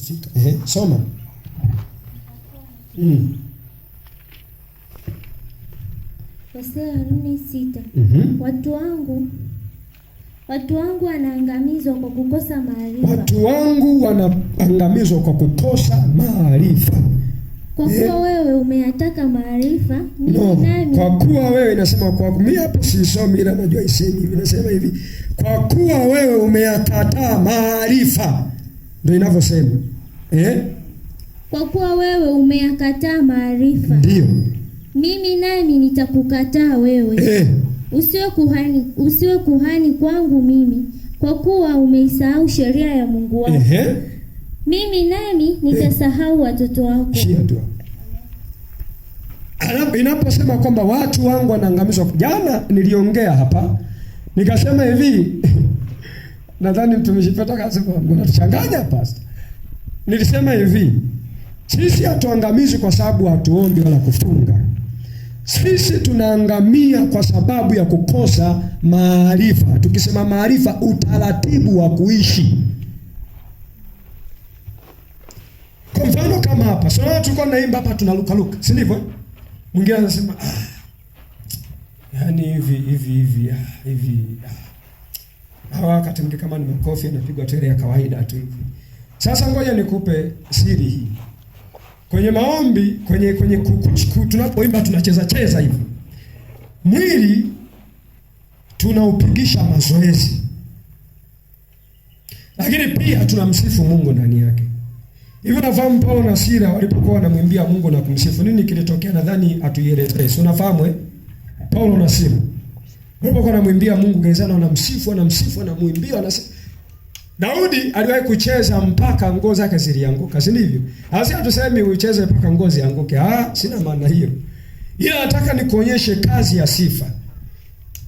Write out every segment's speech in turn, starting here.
sita. Soma. Hosea 4:6. Watu wangu wanaangamizwa kwa kukosa maarifa. Watu wangu wanaangamizwa kwa kukosa maarifa. Kwa kuwa wewe umeyataka maarifa, nami. Kwa kuwa wewe inasema kwa mimi hapo sisomi ila najua isemi hivi, nasema hivi. Kwa kuwa wewe umeyakataa maarifa. Ndio inavyosema. Kwa kuwa wewe umeyakataa maarifa. Ndio. Mimi nami nitakukataa wewe. Usiwe kuhani kwangu mimi, kwa kuwa umeisahau sheria ya Mungu wako. Mimi nami nitasahau watoto wako. Inaposema kwamba watu wangu wanaangamizwa, jana niliongea hapa nikasema hivi nadhani mtumishi Petro akasema unatuchanganya pastor. Nilisema hivi, sisi hatuangamizwi kwa sababu hatuombi wala kufunga. Sisi tunaangamia kwa sababu ya kukosa maarifa. Tukisema maarifa, utaratibu wa kuishi. Kwa mfano kama hapa, sio tulikuwa naimba hapa tunaluka, si ndivyo? Mwingine anasema yaani hivi. Wakati mwingine kama ni makofi anapigwa tele ya kawaida tu hivi. Sasa ngoja nikupe siri hii. Kwenye maombi, kwenye tunapoimba tunacheza hivi. Mwili tunaupigisha mazoezi. Lakini pia tunamsifu Mungu ndani yake. Hivi unafahamu Paulo na Sila walipokuwa wanamwimbia Mungu na kumsifu, nini kilitokea? Nadhani atuielezee. Unafahamu Paulo na Sila walipokuwa wanamwimbia Mungu gerezani, wanamsifu, wanamwimbia, wanasifu. Daudi aliwahi kucheza mpaka nguo zake zilianguka, si ndivyo? Hasa tuseme ucheze mpaka nguo zianguke. Sina maana hiyo. Ila nataka nikuonyeshe kazi ya sifa.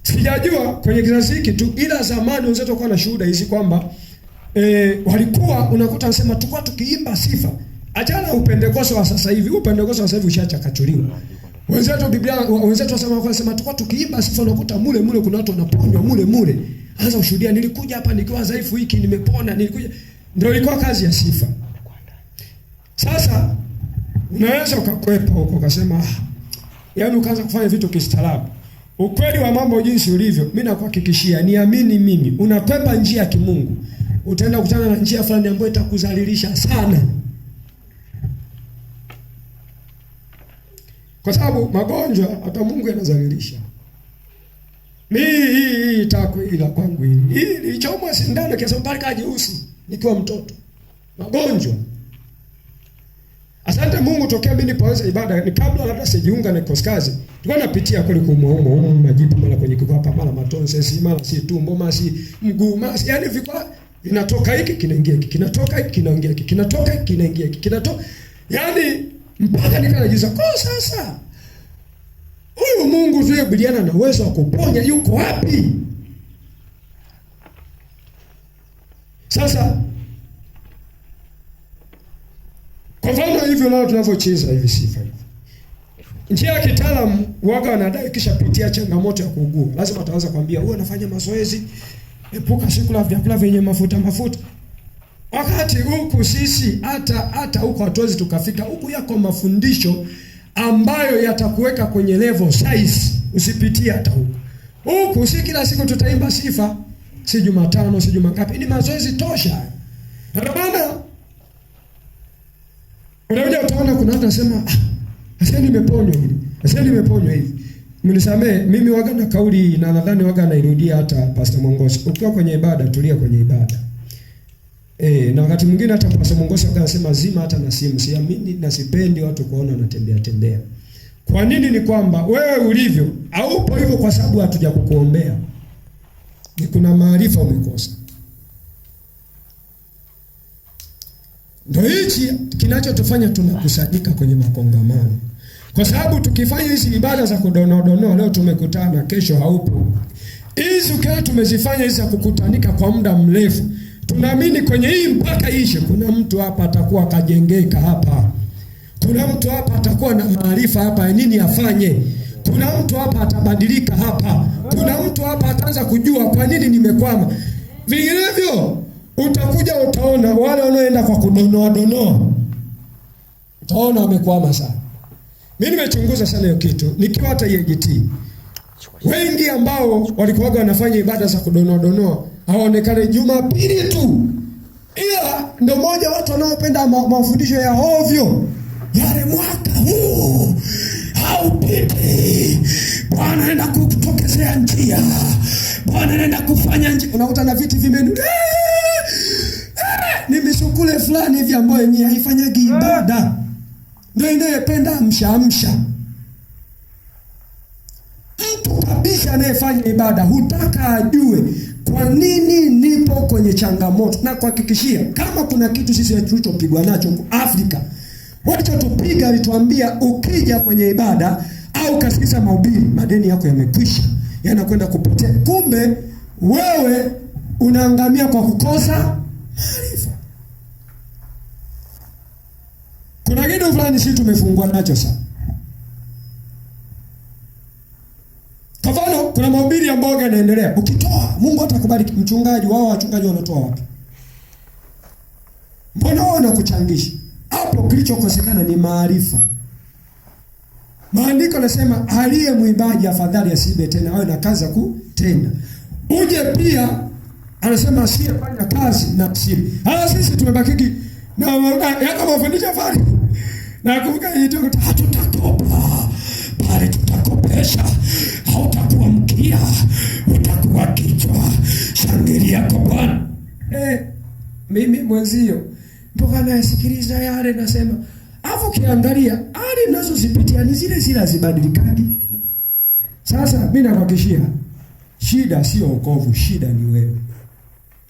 Sijajua kwenye kizazi hiki tu, ila zamani wenzetu walikuwa na shuhuda hizi kwamba walikuwa unakuta anasema tulikuwa tukiimba sifa. Achana upendekoso wa sasa hivi. Upendekoso wa sasa hivi ushachakachuliwa. Wenzetu wasema tulikuwa tukiimba sifa, unakuta mule kuna watu wanaponywa mule. Anza ushuhudia, nilikuja hapa nikiwa dhaifu hiki nimepona, nilikuja. Ndio ilikuwa kazi ya sifa. Sasa unaweza ukakwepa huko ukasema yaani ukaanza kufanya vitu kistaarabu. Ukweli wa mambo jinsi ulivyo, mimi nakuhakikishia, niamini mimi, unakwepa njia ya kimungu, utaenda kukutana na njia fulani ambayo itakudhalilisha sana. Kwa sababu magonjwa hata Mungu anadhalilisha. Hii itakwila kwangu hii. Hii nilichomwa sindano kiasi mpaka kajeusi nikiwa mtoto. Magonjwa. Asante Mungu, tokea mimi nipoanza ibada, ni kabla labda sijiunga na koskazi. Tulikuwa napitia kule kuumo majipu mara kwenye kikwapa, mara matonse, si mara si tumbo, mara si mguu, mara yaani vikwa vinatoka hiki kinaingia hiki, kinatoka hiki kinaingia hiki, kinatoka hiki kinaingia hiki, kinatoka. Yaani mpaka nikanajiuliza, kwa sasa huyu Mungu tuliyebiliana na uwezo wa kuponya yuko wapi? Sasa kwa mfano hivyo nao tunavyocheza hivi sifa hivi. Njia ya kitaalamu waga wanadai kisha pitia changamoto ya kuugua. Lazima ataanza kwambia wewe unafanya mazoezi, epuka sikula vyakula vyenye mafuta. Wakati huku sisi hata huko hatuwezi tukafika. Huku yako mafundisho ambayo yatakuweka kwenye level size, usipitie hata huko. Huku si kila siku tutaimba sifa, si Jumatano, si Jumangapi, ni mazoezi tosha. Na maana unakuja utaona kuna watu wanasema sasa nimeponywa hivi. Mnisamee, mimi waga na kauli na nadhani waga nairudia hata Pastor Mongosi. Ukiwa kwenye ibada, tulia kwenye ibada. Na wakati mwingine hata Pastor Mongosi waga anasema zima hata na simu. Siamini na sipendi watu kuona wanatembea. Kwa nini? Ni kwamba wewe ulivyo haupo hivyo kwa sababu hatuja kukuombea. Ni kuna maarifa umekosa. Ndio hichi kinachotufanya tunakusanyika kwenye makongamano. Kwa sababu tukifanya hizi ibada za kudonoa, leo tumekutana, kesho haupo. Hizi ukiwa tumezifanya hizi za kukutanika kwa muda mrefu, tunaamini kwenye hii mpaka ishe, kuna mtu hapa atakuwa kajengeka hapa. Kuna mtu hapa atakuwa na maarifa hapa ya nini afanye. Kuna mtu hapa atabadilika hapa. Kuna mtu hapa ataanza kujua kwa nini nimekwama. Vinginevyo utakuja utaona wale wanaoenda kwa kudonoa donoa, utaona wamekwama sana. Mimi nimechunguza sana hiyo kitu nikiwa hata EAGT. Wengi ambao walikuwa wanafanya ibada za kudonoa donoa hawaonekane Jumapili tu, ila ndio moja watu wanaopenda mafundisho ya ovyo yale. Mwaka huu haupiti, Bwana anaenda kutokezea njia, Bwana anaenda kufanya njia. Unakuta na viti vimenu ni misukule fulani hivi ambayo yenyewe haifanyagi ibada, ndio inayependa amsha. Mtu kabisa anayefanya ibada hutaka ajue kwa nini nipo kwenye changamoto, na kuhakikishia kama kuna kitu sisi tulichopigwa nacho Afrika, walichotupiga alituambia ukija kwenye ibada au kasikisa mahubiri, madeni yako yamekwisha, yanakwenda kupotea. Kumbe wewe unaangamia kwa kukosa maarifa. Kuna kitu fulani sisi tumefungwa nacho sana. Kwa mfano, kuna mahubiri ambayo yanaendelea, ukitoa Mungu atakubariki. Mchungaji wao, wachungaji wanatoa wapi? Mbona wao wanakuchangisha? Hapo kilichokosekana ni maarifa. Maandiko yanasema aliye mwimbaji afadhali asiibe tena, awe na kazi ya kutenda. Uje pia anasema asiyefanya kazi na asili. Sisi tumebakiki na mafundisho fari. Na kumbuka hiyo hatutakopa, bali tutakopesha. Hautakuwa mkia, utakuwa kichwa. Shangilia kwa Bwana. Mimi mwenzio mpaka nasikiliza yale nasema, afu kiangalia hali nazo zipitia ni zile zile, zibadilikagi. Sasa mimi nakuhakikishia, shida sio wokovu, shida ni wewe.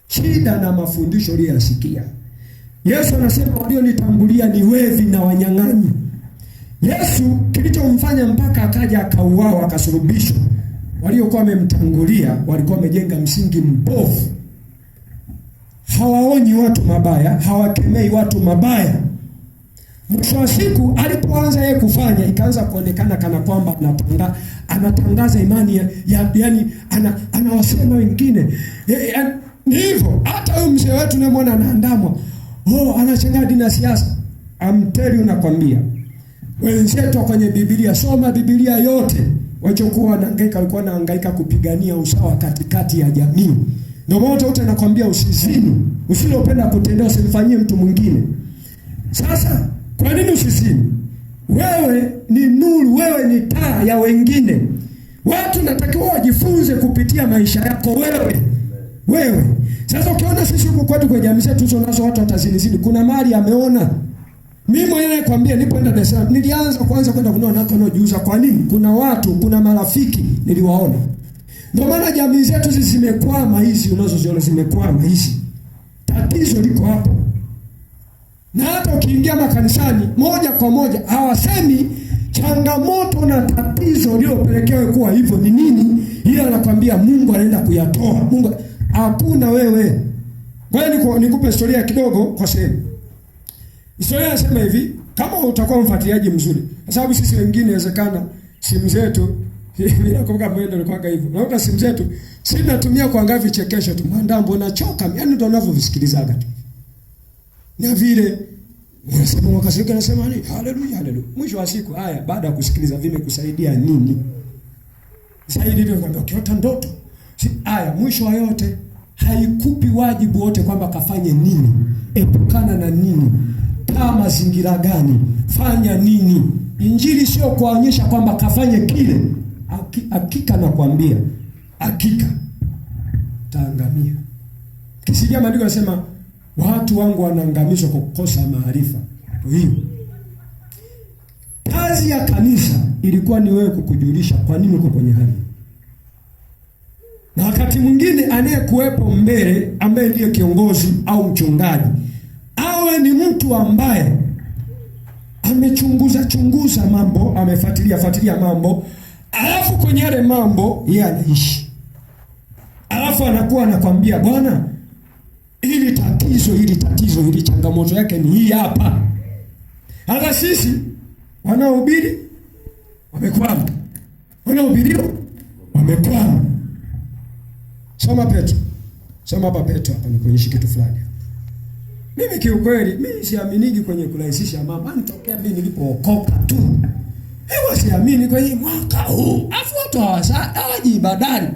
Shida na mafundisho uliyosikia. Yesu anasema walionitangulia ni wevi na wanyang'anyi. Yesu kilichomfanya mpaka akaja akauawa akasulubishwa, waliokuwa wamemtangulia walikuwa wamejenga msingi mbovu. Hawaonyi watu mabaya, hawakemei watu mabaya. Mwisho wa siku alipoanza yeye kufanya, ikaanza kuonekana kana kwamba anatangaza imani yani anawasema wengine. Ni hivyo. Hata huyu mzee wetu unamwona anaandamwa, anachanganya dini na siasa. Amteli unakwambia. Wenzetu kwenye Biblia, soma Biblia yote. Wachokuwa wanahangaika, walikuwa wanahangaika kupigania usawa katikati ya jamii. Ndio maana wote anakuambia usizini, usilopenda kutendea usimfanyie mtu mwingine. Sasa kwa nini usizini? Wewe ni nuru, wewe ni taa ya wengine. Watu natakiwa wajifunze kupitia maisha yako wewe. Sasa ukiona sisi huko kwetu kwa jamii zetu tuzo nazo watu watazini, kuna mali ameona. Mimi mwenyewe nakwambia nilipoenda Dar es Salaam nilianza kwenda kununua nako wanaojiuza. Kwa nini? Kuna watu, kuna marafiki niliwaona. Ndio maana jamii zetu zimekwama, hizi unazoziona zimekwama hizi. Tatizo liko hapo. Na hata ukiingia makanisani moja kwa moja hawasemi changamoto na tatizo lilopelekewa kuwa hivyo ni nini, ila anakuambia Mungu anaenda kuyatoa. Mungu hakuna wewe. Ngoja nikupe historia kidogo kwa sehemu. Historia inasema hivi, kama utakuwa mfuatiliaji mzuri, kwa sababu sisi wengine inawezekana simu zetu mimi nakumbuka mwendo ulikuwa hivyo. Naona simu zetu sisi tunatumia kwa ngavi vichekesho tu. Mwandambo unachoka, yani ndio unavyovisikilizaga tu. Na vile unasema wakasirika nasema nini? Haleluya. Mwisho wa siku haya baada ya kusikiliza vimekusaidia nini? Zaidi ndio kwamba ukiota ndoto. Haya mwisho wa yote haikupi wajibu wote kwamba kafanye nini, epukana na nini, kaa mazingira gani, fanya nini. Injili sio kuonyesha kwamba kafanye kile. Hakika nakwambia, hakika taangamia. Kisija maandiko yanasema watu wangu wanaangamizwa kwa kukosa maarifa. Hiyo kazi ya kanisa ilikuwa ni wewe kukujulisha kwa nini uko kwenye hali. Na wakati mwingine anayekuwepo mbele ambaye ndiye kiongozi au mchungaji awe ni mtu ambaye amechunguza mambo, amefuatilia mambo, alafu kwenye yale mambo yeye anaishi. Alafu anakuwa anakwambia bwana, hili tatizo, changamoto yake ni hii hapa. Hata sisi wanaohubiri wamekwama. Wanaohubiriwa wamekwama. Soma Petro. Soma hapa Petro hapa nikuonyeshe kitu fulani. Mimi kiukweli, mimi siaminiki kwenye kurahisisha mambo. Nitokea mimi nilipookoka tu. Hewa siamini kwenye mwaka huu. Afu watu hawaji ibadani.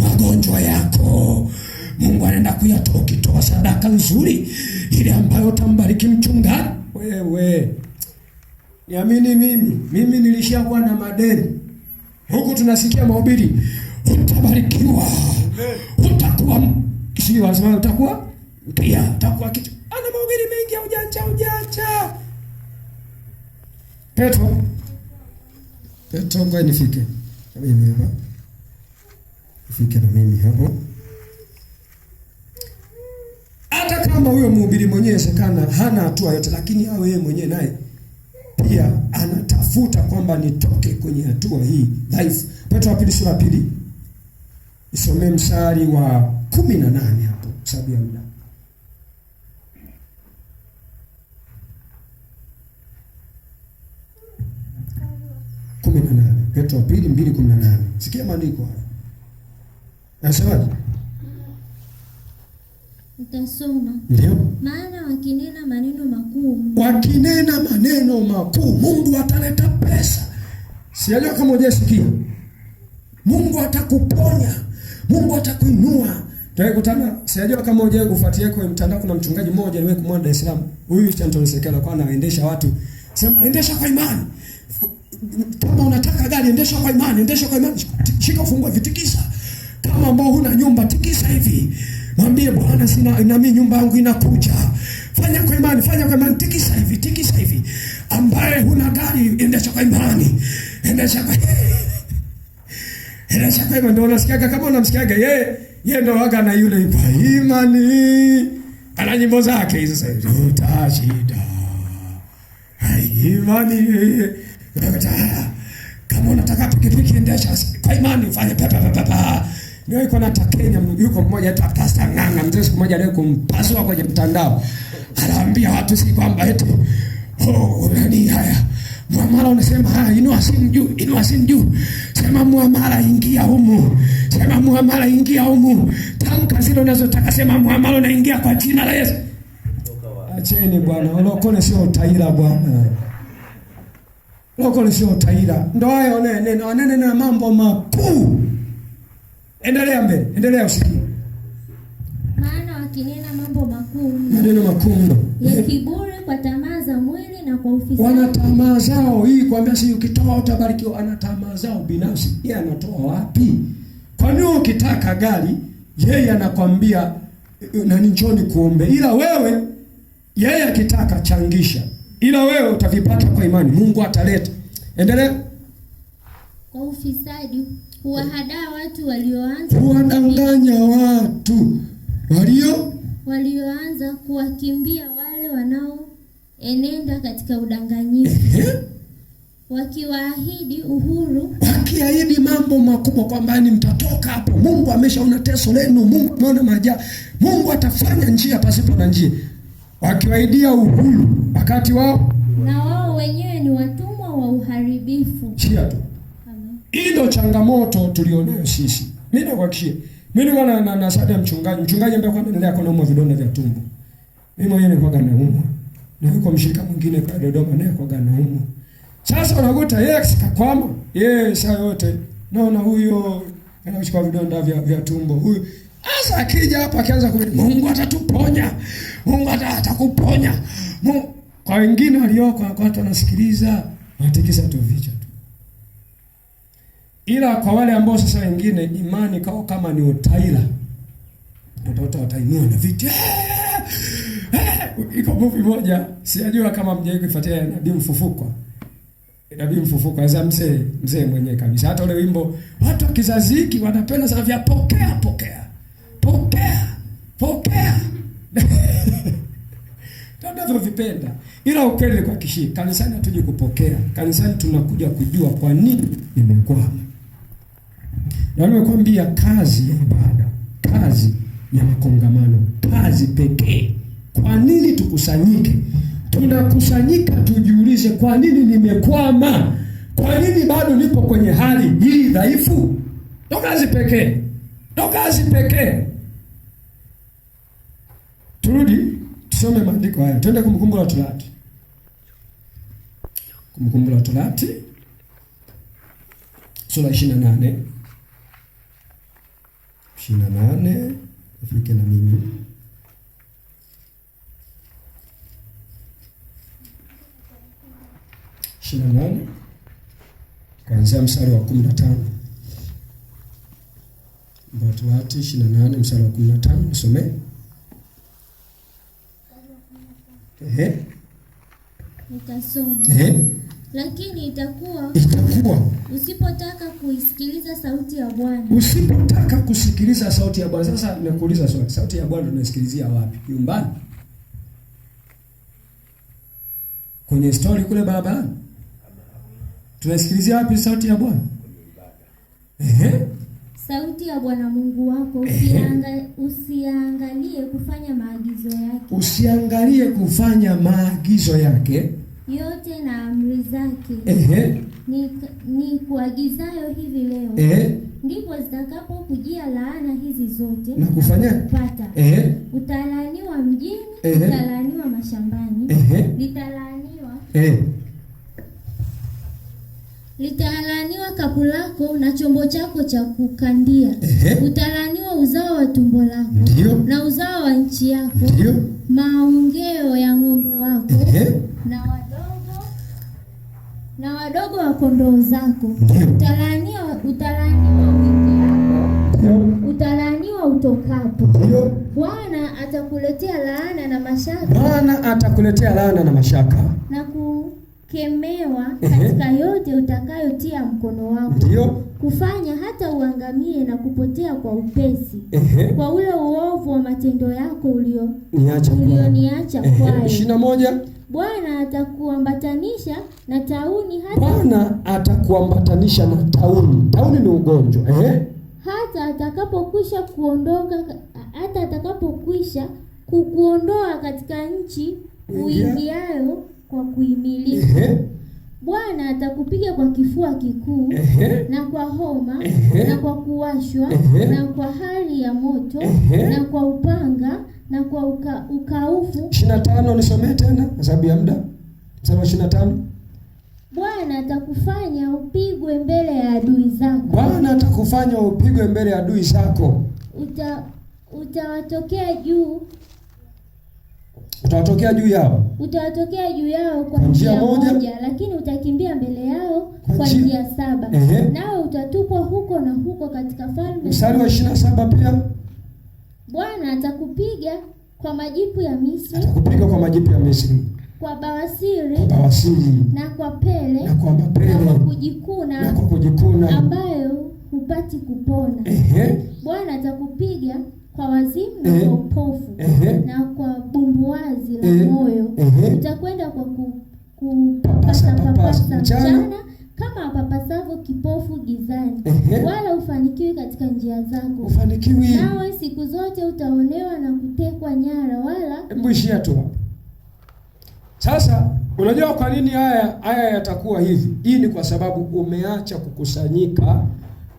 Magonjwa yako Mungu anaenda kuyatoa, ukitoa sadaka nzuri ile ambayo utambariki mchungaji. Wewe niamini mimi nilishakuwa na madeni. Huku tunasikia mahubiri, utabarikiwa, utakuwa si lazima utakuwa pia utakuwa kitu. Ana mahubiri mengi ya ujanja. Petro ngoja nifike. Mimi hapa. Nifike na mimi hapo. Hata kama huyo mhubiri mwenyewe sekana hana hatua yote, lakini awe yeye mwenyewe naye pia anatafuta kwamba nitoke kwenye hatua hii dhaifu. Petro wa pili sura ya 2. Isomee mstari wa 18 hapo sababu ya muda. Petro wa pili 2:18. Sikia maandiko haya. Nasemaje? Utasoma. Ndio. Maana wakinena maneno makuu. Wakinena maneno makuu, Mungu ataleta pesa. Sijajua kama hujasikia. Mungu atakuponya. Mungu atakuinua. Tulikutana, sijajua kama hujawahi kufuatilia kwa mtandao, kuna mchungaji mmoja aliwahi kumwona Dar es Salaam. Huyu Chanton Sekela kwa anaendesha watu. Sema endesha kwa imani. Kama unataka gari endesha kwa imani, endesha kwa imani. Shika ufungue vitikisa. Kama ambao huna nyumba tikisa hivi. Mwambie Bwana sina na mimi nyumba yangu inakuja. Fanya kwa imani, tikisa hivi. Ambaye huna gari endesha kwa imani. Endesha kwa imani. Ndio unasikiaga, kama unamsikiaga yeye ndio waga na yule kwa imani. Ana nyimbo zake hizo sasa hivi. Utashida. Imani. Kama unataka pikipiki endesha kwa imani, fanya papa. Ndio iko na Kenya, yuko mmoja tu Pastor Nganga, mzee siku moja leo kumpasua kwenye mtandao. Anaambia watu si kwamba eti nani haya. Muamala unasema haya, inua simu juu. Sema muamala ingia humu. Tamka zile unazotaka, sema muamala unaingia kwa jina la Yesu. Acheni bwana, ulokole sio utaira bwana. Ulokole sio utaira. Ndio hayo nene na mambo makuu. Endelea mbele, endelea usikie. Maana wakinena mambo makuu, maneno makuu ya kiburi kwa tamaa za mwili na kwa ufisadi. Wana tamaa zao, hii kwambia si ukitoa utabarikiwa, ana tamaa zao binafsi. Yeye anatoa wapi? Kwa nini ukitaka gari, yeye anakwambia nani njoni kuombe, ila wewe yeye akitaka changisha. Ila wewe utavipata kwa imani, Mungu ataleta. Endelea. Kwa ufisadi huwahadaa watu huwadanganya watu walioanza kuwakimbia wale wanaoenenda katika udanganyifu. Wakiwaahidi uhuru, wakiahidi mambo makubwa kwamba ni mtatoka hapo. Mungu ameshaona teso lenu, Mungu ameona majaa, Mungu atafanya njia pasipo na njia. Wakiwaidia uhuru wakati wao na wao wenyewe ni watumwa wa uharibifu. Chia tu. Hii ndio changamoto tulionayo sisi. Mimi nakuhakikishia. Mimi nilikuwa na sada ya mchungaji ambaye kwa anaendelea kwa naumwa vidonda vya tumbo. Mimi mwenyewe nilikuwa naumwa. Na yuko mshirika mwingine kwa Dodoma naye kwa naumwa. Sasa unakuta yeye akakwama, saa yote naona huyo anachukua vidonda vya tumbo. Huyu sasa akija hapa akianza kusema Mungu atatuponya. Mungu atakuponya. Kwa wengine walioko kwa watu wanasikiliza, wanatikisa tu vichwa tu. Ila kwa wale ambao sasa wengine imani kao kama ni utaila, watoto watainua na viti. Iko movie moja, sijajua kama mjawahi kuifuatia, Nabii Mfufuko. Sasa mzee mwenyewe kabisa. Hata ule wimbo watu wa kizazi hiki wanapenda sana vya pokea. Ndio vipenda. Ila ukweli kwa kishi, kanisani hatuje kupokea. Kanisani tunakuja kujua kwa nini nimekwama. Na nimekwambia kazi ya ibada, kazi ya makongamano, kazi pekee. Kwa nini tukusanyike? Tunakusanyika tujiulize, kwa nini nimekwama? Kwa nini bado nipo kwenye hali hii dhaifu? Ndo kazi pekee. Turudi tusome maandiko haya. Twende Kumbukumbu la Torati. Kumbukumbu la Torati sura 28. 28 ufike na mimi. Kuanzia mstari wa 15. Torati 28 mstari wa 15 nisome. Nitasoma. Lakini itakuwa usipotaka kuisikiliza sauti ya Bwana. Usipotaka kusikiliza sauti ya Bwana. Sasa nakuuliza swali, sauti ya Bwana tunasikilizia wapi? Nyumbani? Kwenye story kule barabarani? Tunasikilizia wapi sauti ya Bwana? Sauti ya Bwana Mungu wako, usiangalie kufanya maagizo yake. Usiangalie kufanya maagizo yake yote na amri zake. Ni kuagizayo hivi leo. Ndipo zitakapokujia laana hizi zote na kufanya kupata. Utalaaniwa mjini, utalaaniwa mashambani. Litalaaniwa kapu lako na chombo chako cha kukandia. Utalaaniwa uzao wa tumbo lako na uzao wa nchi yako, maongeo ya ng'ombe wako na wadogo wa kondoo zako. Utalaaniwa wingi yako, utalaaniwa utokapo. Bwana atakuletea laana na mashaka. Bwana atakuletea laana na mashaka na kukemewa katika yote utakayotia mkono wako kufanya, hata uangamie na kupotea kwa upesi kwa ule uovu wa matendo yako ulioniacha kwayo. 21. Bwana atakuambatanisha na tauni hata Bwana atakuambatanisha na tauni. Tauni ni ugonjwa. Hata atakapokwisha kukuondoa katika nchi uingiayo kwa kuimiliki. Bwana atakupiga kwa kifua kikuu na kwa homa na kwa kuwashwa na kwa hari ya moto na kwa upanga na kwa ukaufu. 25 nisomee tena kwa sababu ya muda. Sema 25. Bwana atakufanya upigwe mbele ya adui zako. Bwana atakufanya upigwe mbele ya adui zako. Utawatokea juu juu yao kwa njia moja, lakini utakimbia mbele yao kwa njia 7. Nawe utatupwa huko na huko katika falme. Mstari wa 27 pia. Bwana atakupiga kwa majipu ya Misri. Kwa bawasiri na kwa pele na kwa kujikuna ambayo hupati kupona. Bwana atakupiga kwa wazimu na kwa upofu na kwa bumbuazi la moyo. Utakwenda kwa kupapasa mchana kama apapasavyo kipofu gizani, wala ufanikiwi katika njia zako. Nawe siku zote utaonewa na kutekwa nyara, wala mbishia tu. Sasa unajua kwa nini haya yatakuwa hivi? Hii ni kwa sababu umeacha kukusanyika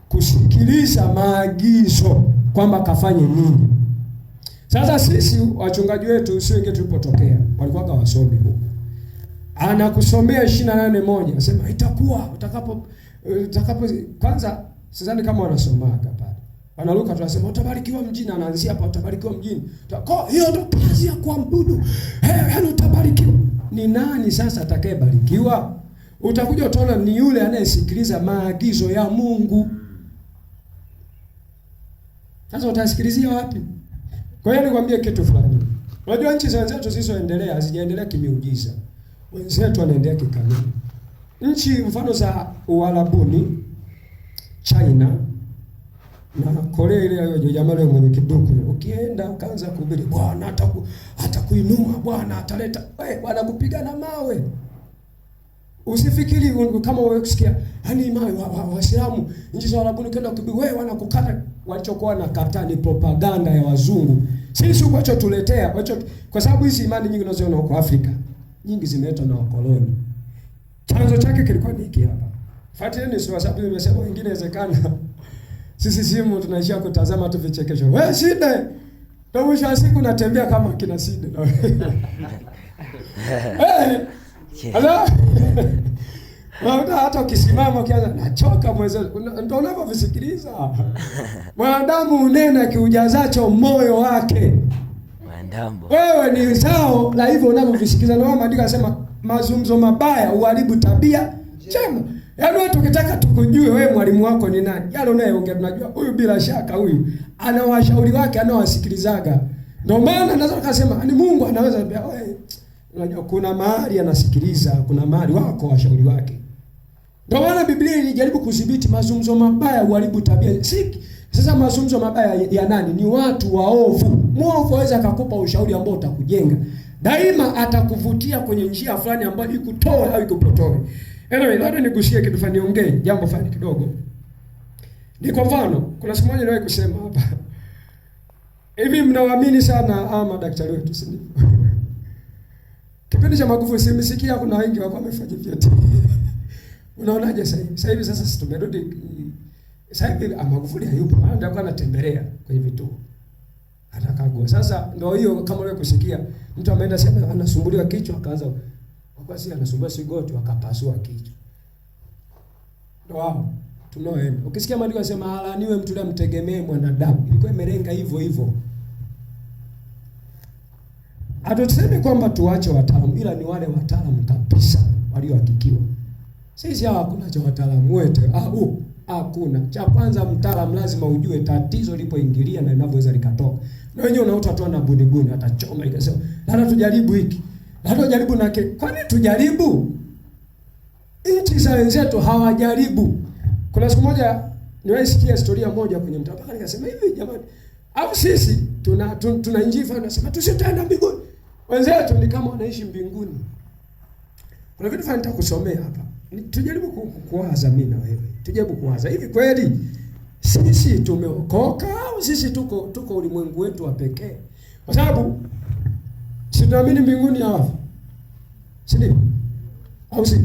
kusikiliza maagizo kwamba kafanye nini. Sasa sisi wachungaji wetu sio wengine tulipotokea walikuwa wasomi huko. Anakusomea 28:1 anasema itakuwa utakapo kwanza sidhani kama wanasomaga pale. Wanaruka tunasema utabarikiwa mjini, anaanzia hapa utabarikiwa mjini. Kwa hiyo ndo kazi ya kuabudu. Yaani utabarikiwa. Ni nani sasa atakayebarikiwa? Utakuja utaona ni yule anayesikiliza maagizo ya Mungu. Sasa utasikilizia wapi? Kwa hiyo nikwambie kitu fulani. Unajua nchi za wenzetu zisizoendelea hazijaendelea kimiujiza. Wenzetu wanaendelea kikanuni. Nchi mfano za Uarabuni, China na Korea ile jamaa yule mwenye kiduku, ukienda ukaanza kuhubiri Bwana atakuinua, Bwana ataleta, Bwana kupigana mawe. Usifikiri kama wewe kusikia yani mawe Waislamu nchi za Uarabuni kwenda kuhubiri wewe wanakukata. Walichokuwa na kata ni propaganda ya wazungu. Sisi huko tuletea kwa sababu hizi imani nyingi unazoona huko Afrika nyingi zimeletwa na wakoloni. Chanzo chake kilikuwa ni hiki hapa. Fuatilieni kwa sababu nimesema wengine inawezekana sisi simu tunaishia kutazama tu vichekesho. Wewe shida. Na mwisho wa siku natembea kama kina Sidi. Hata ukisimama ukianza nachoka mweze, ndio unavyovisikiliza. Mwanadamu unena kiujazacho moyo wake. Wewe ni zao la hivyo unavyovisikiliza. Ndio maandiko yanasema mazungumzo mabaya uharibu tabia njema. Yaani wewe tukitaka tukujue wewe mwalimu wako ni nani? Yale unayeongea tunajua huyu bila shaka huyu ana washauri wake anawasikilizaga. Ndio maana naweza kusema ni Mungu anaweza pia wewe. Unajua kuna mahali anasikiliza, kuna mahali wako washauri wake. Ndio maana Biblia ilijaribu kudhibiti mazungumzo mabaya uharibu tabia. Sasa mazungumzo mabaya ya nani? Ni watu waovu. Mwovu aweza akakupa ushauri ambao utakujenga. Daima atakuvutia kwenye njia fulani ambayo ikutoe au ikupotoe. Anyway, labda nigusie kitu fulani, niongee jambo fulani kidogo. Ni kwa mfano, kuna siku moja niliwahi kusema hapa. Hivi mnawaamini sana ama daktari wetu, si ndio? Kipindi cha Magufuli simsikia kuna wengi wako wamefanya vyote. Unaonaje sasa hivi? Sasa hivi sasa tumerudi. Sasa hivi Magufuli hayupo, ndio kwa anatembelea kwenye vituo. Atakagua. Sasa ndio hiyo kama wewe kusikia mtu ameenda sana anasumbuliwa kichwa akaanza kwa si anasumbua sigoti wakapasua kichwa. Ndio wao tunaoenda. Ukisikia maandiko yanasema alaniwe mtu yule mtegemee mwanadamu. Ilikuwa imelenga hivyo hivyo. Hatutuseme kwamba tuache wataalamu, ila ni wale wataalamu kabisa waliohakikiwa. Sisi hawa hakuna cha wataalamu wote. Hakuna. Cha kwanza mtaalamu lazima ujue tatizo lipoingilia na linavyoweza likatoka. Na wenyewe unaota tu na bunibuni atachoma ikasema, "Hata tujaribu hiki." Hata tujaribu na kile. Kwani tujaribu? Nchi za wenzetu hawajaribu. Kuna siku moja niwaisikia historia moja kwenye mtandao. Mpaka nikasema hivi jamani, au sisi tuna injili tunasema tusitaenda mbinguni. Wenzetu ni kama wanaishi mbinguni. Kuna vitu fulani nitakusomea hapa. Tujaribu kuwaza mimi na wewe. Tujaribu kuwaza. Hivi kweli sisi tumeokoka au sisi tuko ulimwengu wetu wa pekee? Kwa sababu si tunaamini mbinguni ya wafu. Si ndio? Au si?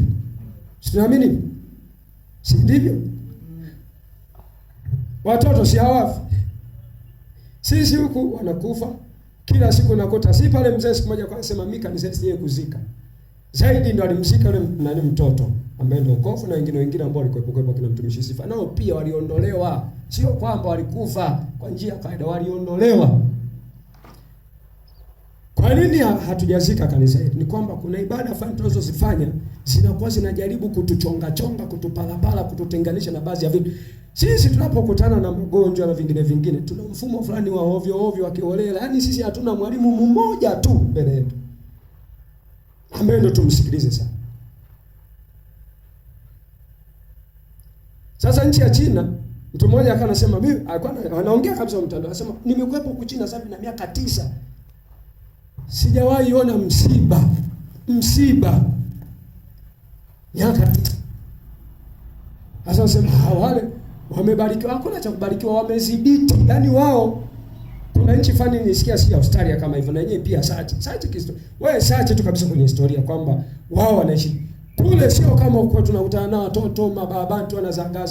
Si tunaamini? Si ndivyo? Watoto si hawafu. Sisi huku wanakufa kila siku nakuta. Si pale mzee siku moja kwa anasema mimi kanisa siye kuzika. Zaidi ndo alimzika yule nani mtoto ambaye ndio kofu na wengine ambao walikuwa kina mtumishi Sifa. Nao pia waliondolewa. Sio kwamba walikufa kwa njia ya kawaida, waliondolewa. Kwa nini hatujazika kanisa hili? Ni kwamba kuna ibada fulani tunazozifanya zinakuwa zinajaribu kutuchonga, kutupalapala, kututenganisha na baadhi ya vitu. Sisi tunapokutana na magonjwa na vingine, tuna mfumo fulani wa ovyo wa kiolela. Yaani sisi hatuna mwalimu mmoja tu mbele yetu. Ambaye ndo tumsikilize sana. Sasa nchi ya China, mtu mmoja akawa anasema mimi alikuwa anaongea kabisa mtandao, anasema nimekuepo huko China sasa na miaka 9. Sijawahi ona msiba. Miaka 9. Sasa nasema wale wamebarikiwa, hakuna cha kubarikiwa, wameziditi. Yaani wao kuna nchi fani nisikia si Australia kama hivyo na yenyewe pia search kisto. Wewe search tu kabisa kwenye historia kwamba wao wanaishi kule, sio kama huko tunakutana na watoto mababantu wanazaga.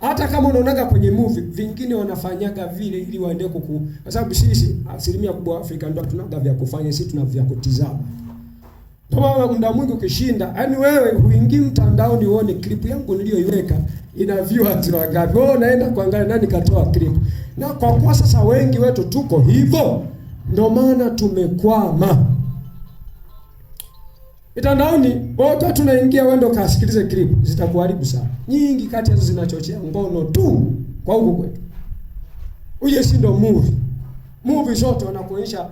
Hata kama unaonaga kwenye movie vingine wanafanyaga vile ili waende kwa sababu sisi asilimia kubwa Afrika ndio tunaga vya kufanya, sisi tuna vya kutizama. Kama muda mwingi ukishinda, yaani wewe huingii mtandaoni uone clip yangu niliyoiweka ina viewers wangapi. Wewe unaenda kuangalia nani katoa clip. Na kwa kuwa sasa wengi wetu tuko hivyo, ndio maana tumekwama. Mitandaoni wote tunaingia wendo kasikilize clip, zitakuharibu sana. Nyingi kati yazo zinachochea ngono tu kwa huko kwetu. Uje si ndo movie zote wanakuonyesha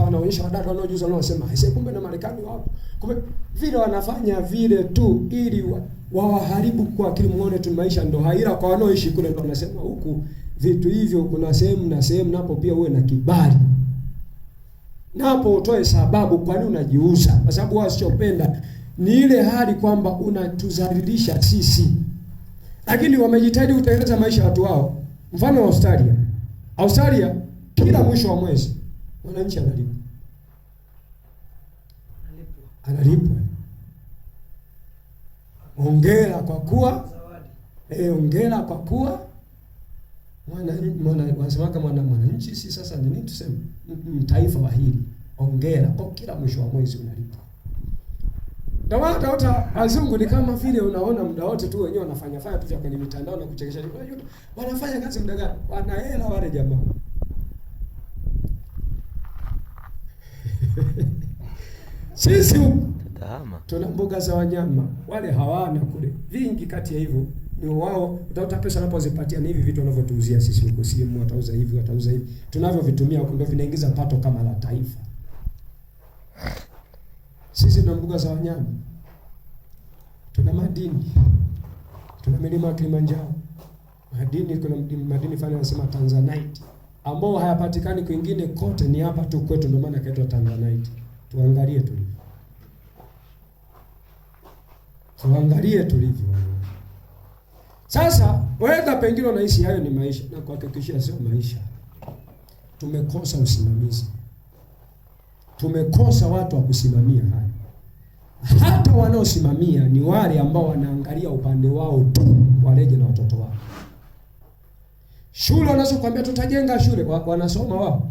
wanaonyesha wadada wanaojuza wanaosema aise kumbe na Marekani wapo. Kumbe vile wanafanya vile tu ili wawaharibu kwa akili muone tu maisha ndo haira kwa wanaoishi kule ndo wanasema huku vitu hivyo kuna sehemu napo pia uwe na kibali. Napo utoe sababu kwa nini unajiuza. Kwa sababu wao wasichopenda ni ile hali kwamba unatuzalilisha sisi. Lakini wamejitahidi kutengeneza maisha ya watu wao. Mfano wa Australia kila mwisho wa mwezi wananchi analipwa. Hongera kwa kuwa Wanasema mwananchi, si sasa ni nini tuseme, taifa wa hili, ongera kwa kila mwisho wa mwezi unalipa. Ndio hata wazungu ni kama vile unaona muda wote tu wenyewe wanafanya tu vya kwenye mitandao na kuchekesha. Wanafanya kazi muda gani? Wana hela wale jamaa. Sisi tuna mbuga za wanyama, wale hawana kule. Vingi kati ya hivyo ni wao, utakuta pesa wanapozipatia ni hivi vitu wanavyotuuzia sisi huko, simu watauza hivi, watauza hivi. Tunavyovitumia huko ndio vinaingiza pato kama la taifa. Sisi tuna mbuga za wanyama, tuna madini, tuna milima ya Kilimanjaro. Madini, kuna madini fulani wanasema Tanzanite ambao hayapatikani kwingine kote, ni hapa tu kwetu, ndio maana kaitwa Tanzanite. Tuangalie tulivyo. Tuangalie tulivyo. Sasa wewe pengine unaishi hayo ni maisha, na kuhakikishia sio maisha. Tumekosa usimamizi. Tumekosa watu wa kusimamia haya. Hata wanaosimamia ni wale ambao wanaangalia upande wao tu, waleje na watoto wao. Shule wanazokuambia tutajenga shule, wanasoma wao?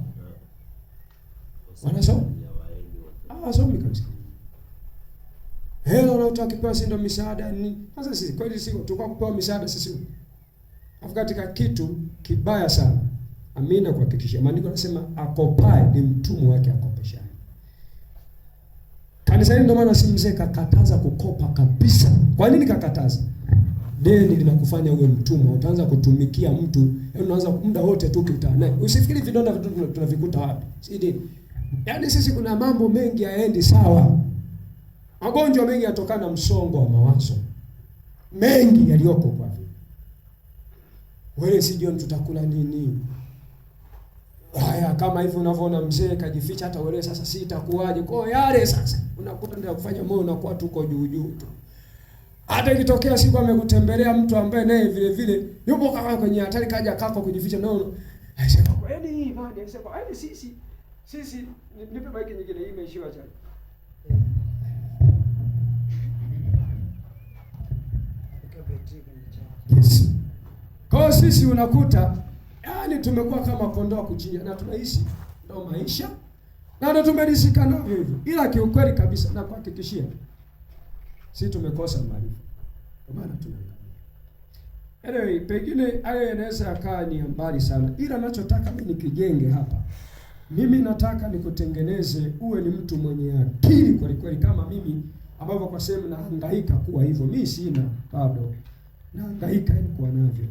Wanasoma? Hawasomi kabisa. Hela wanaotaka kipewa si ndio misaada ni. Sasa sisi kweli sisi tulikuwa kupewa misaada sisi. Afu katika kitu kibaya sana. Amina kuhakikisha. Maandiko yanasema akopae ni mtumwa wake akopeshaye. Kanisa ndio maana si mzee kakataza kukopa kabisa. Kwa nini kakataza? Deni linakufanya uwe mtumwa, utaanza kutumikia mtu, unaanza muda wote tu ukikutana naye. Usifikiri vidonda vitu tunavikuta wapi. Si deni. Yaani sisi kuna mambo mengi hayaendi sawa. Magonjwa mengi yatokana na msongo wa mawazo. Mengi yaliyoko kwa vile. Wewe si jioni tutakula nini? Haya, kama hivi unavyoona mzee kajificha, hata wewe sasa si itakuwaje? Kwa yale sasa unakuta ndio kufanya moyo unakuwa tuko juu juu tu. Hata ikitokea siku amekutembelea mtu ambaye naye vile vile yupo kama kwenye hatari, kaja kako kujificha nao. Aisema kweli hii bado, aisema kweli sisi nipe baki nyingine, hii imeishiwa chai. Yes. Kwa sisi unakuta yani tumekuwa kama kondoo kuchinja, na tunaishi ndio maisha na ndio tumeridhika navyo hivyo. Ila kiukweli kabisa na kuhakikishia sisi tumekosa maarifa. Kwa maana tunaangalia. Anyway, pengine hayo yanaweza yakaa ni mbali sana. Ila ninachotaka mimi nikijenge hapa. Mimi nataka nikutengeneze uwe ni mtu mwenye akili kweli kweli kama mimi ambavyo kwa sehemu nahangaika kuwa hivyo. Mimi sina bado. Nahangaika ili kuwa navyo.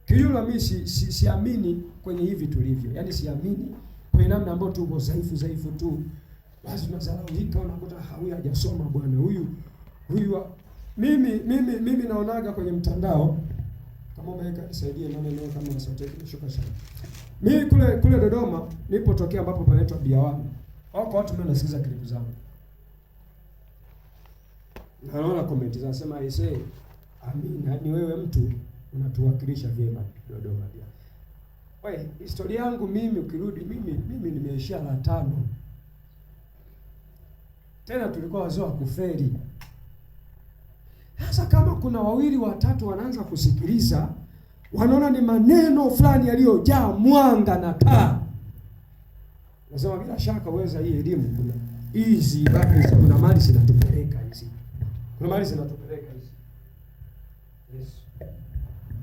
Kinyume mimi siamini kwenye hivi tulivyo. Yaani siamini kwa namna ambayo tuko dhaifu tu. Basi tunazalaulika, unakuta huyu hajasoma bwana, huyu mimi naonaga kwenye mtandao kama umeweka nisaidie naona leo kama sauti inashuka sana. Mimi kule Dodoma nilipotokea ambapo panaitwa Biawani. Wako watu mimi nasikiza klipu zangu. Naona comment zinasema aisee, amina, ni wewe mtu unatuwakilisha vyema Dodoma pia. Wewe, historia yangu mimi ukirudi mimi nimeishia la 5. Tena tulikuwa wazee wa kufeli. Sasa kama kuna wawili watatu wanaanza kusikiliza, wanaona ni maneno fulani yaliyojaa mwanga na taa. Nasema bila shaka uweza hii elimu kuna hizi bado kuna mali zinatupeleka hizi. Kuna mali zinatupeleka hizi. Yes.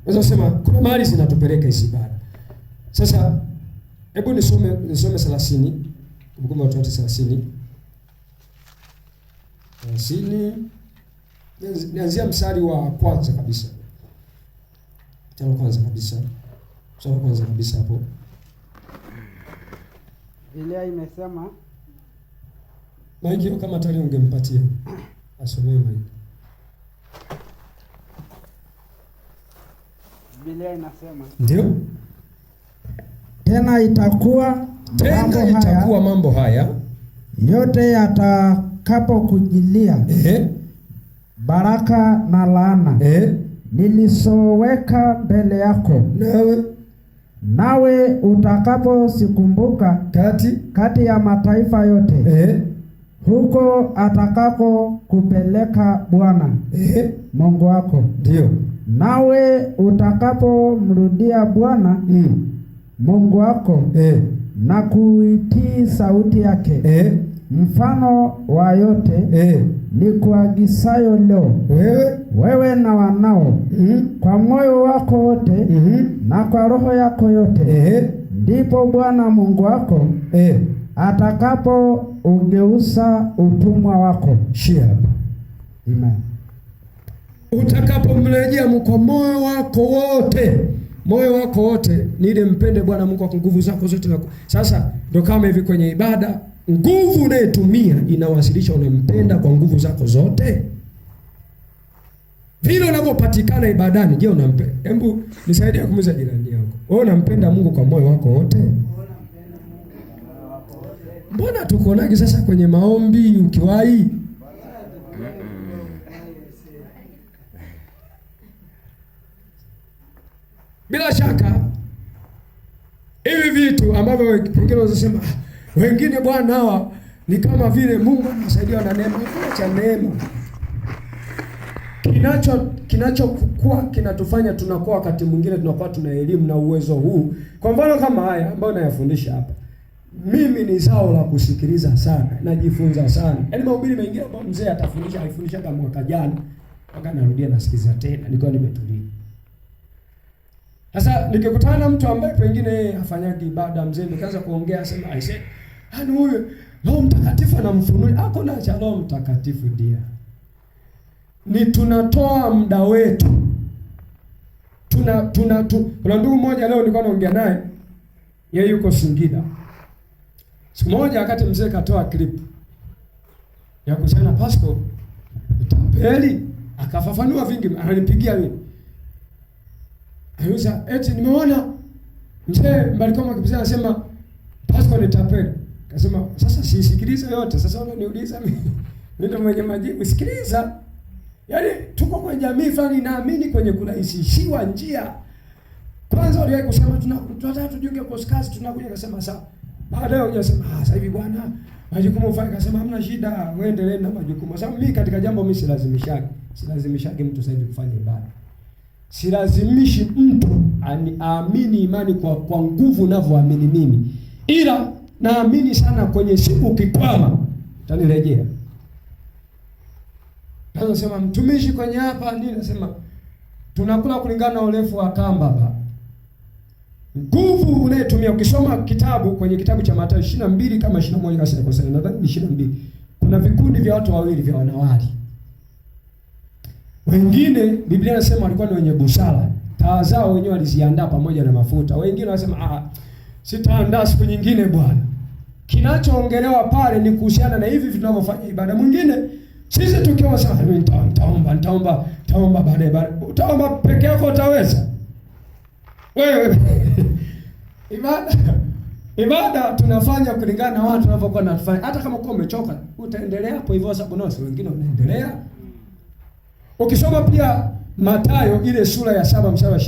Naweza sema kuna mali zinatupeleka hizi bado. Sasa hebu nisome 30. Kumbukumbu la Torati 30. Nianzia mstari wa kwanza kabisa. Mstari wa kwanza kabisa hapo. Biblia imesema maiki kama tayari ungempatia. Asomee maiki. Biblia inasema. Ndio. Tena itakuwa mambo haya yote yatakapokujilia. Baraka na laana. Nilisoweka mbele yako. Nawe utakaposikumbuka kati ya mataifa yote. Huko atakako kupeleka Bwana Mungu wako. Ndio. Nawe utakapomrudia Bwana Mungu wako na kuitii sauti yake, mfano wa yote nikuagizayo leo, wewe na wanao, kwa moyo wako wote na kwa roho yako yote, ndipo Bwana Mungu wako atakapo ugeuza utumwa wako. Amen. Utakapomrejea kwa moyo wako wote. Moyo wako wote ni ile mpende Bwana Mungu kwa nguvu zako zote. Sasa ndio kama hivi kwenye ibada, nguvu unayotumia inawasilisha unampenda kwa nguvu zako zote. Vile unavyopatikana ibadani, je, unampenda? Hebu nisaidie kumuuliza jirani yako. Wewe unampenda Mungu kwa moyo wako wote? Mbona tukonaje sasa kwenye maombi ukiwahi? Bila shaka hivi vitu ambavyo pengine unasema wengine bwana hawa ni kama vile Mungu anasaidia na neema. Cha neema kinachokuwa kinatufanya tunakuwa wakati mwingine tunakuwa tuna elimu na uwezo huu. Kwa mfano kama haya ambayo nayafundisha hapa, mimi ni zao la kusikiliza sana, najifunza sana. Yaani mahubiri mengine ambayo mzee alifundisha kama mwaka jana, mpaka narudia nasikiliza tena nilikuwa nimetulia. Sasa nikikutana na mtu ambaye pengine hafanyagi ibada, mzee nikaanza kuongea, asema aise, hani huyu Roho Mtakatifu anamfunua. Hakuna cha Roho Mtakatifu dia. Ni tunatoa muda wetu. Kuna ndugu mmoja leo nilikuwa naongea naye, yeye yuko Singida. Siku moja wakati mzee katoa clip ya kusema Pastor utapeli, akafafanua vingi, ananipigia mimi. Ayusa, eti nimeona mzee Mbarikiwa Mwakipesile anasema Pastor ni tapeli. Akasema sasa sisikilize yote. Sasa unaniuliza mimi ndio mwenye majibu, sikiliza. Yaani tuko kwenye jamii fulani naamini kwenye kurahisishiwa njia. Kwanza waliwahi kusema tunataka tujiunge kwa kazi, tunakuja akasema sawa. Baadaye hujasema sasa hivi bwana majukumu ufanye, akasema hamna shida, wewe endelee na majukumu. Sababu mimi katika jambo mimi silazimishagi mtu sasa hivi kufanya ibada. Silazimishi mtu aamini imani kwa nguvu ninavyoamini mimi. Ila naamini sana kwenye siku ukikwama utanirejea. Nasema mtumishi kwenye hapa nini, nasema tunakula kulingana na urefu wa kamba baba. Nguvu unayotumia ukisoma kwenye kitabu cha Mathayo 22 kama 21 kama sikosea, nadhani ni 22. Kuna vikundi vya watu wawili vya wanawali. Wengine Biblia inasema walikuwa ni wenye busara. Taa zao wenyewe waliziandaa pamoja na mafuta. Wengine wanasema sitaandaa siku nyingine bwana. Kinachoongelewa pale ni kuhusiana na hivi tunavyofanya ibada. Mwingine sisi tukiwa sawa, nitaomba baadaye. Utaomba peke yako utaweza? Wewe ibada tunafanya kulingana na watu wanavyokuwa wanafanya. Hata kama uko umechoka, utaendelea hapo hivyo, sababu nao wengine wanaendelea. Ukisoma pia Mathayo ile sura ya 7 mstari wa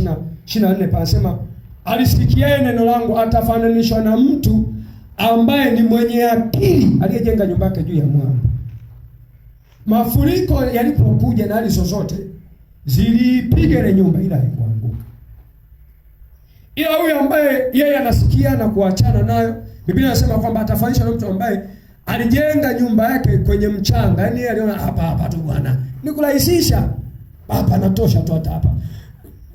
24 panasema alisikiaye neno langu atafananishwa na mtu ambaye ni mwenye akili aliyejenga nyumba yake juu ya mwamba. Mafuriko yalipokuja na hali zozote zilipiga ile nyumba ila haikuanguka. Ila huyu ambaye yeye anasikia na kuachana nayo, Biblia inasema kwamba atafananishwa na mtu ambaye alijenga nyumba yake kwenye mchanga. Yaani yeye aliona hapa tu bwana, ni kurahisisha. Hapa natosha tu hapa.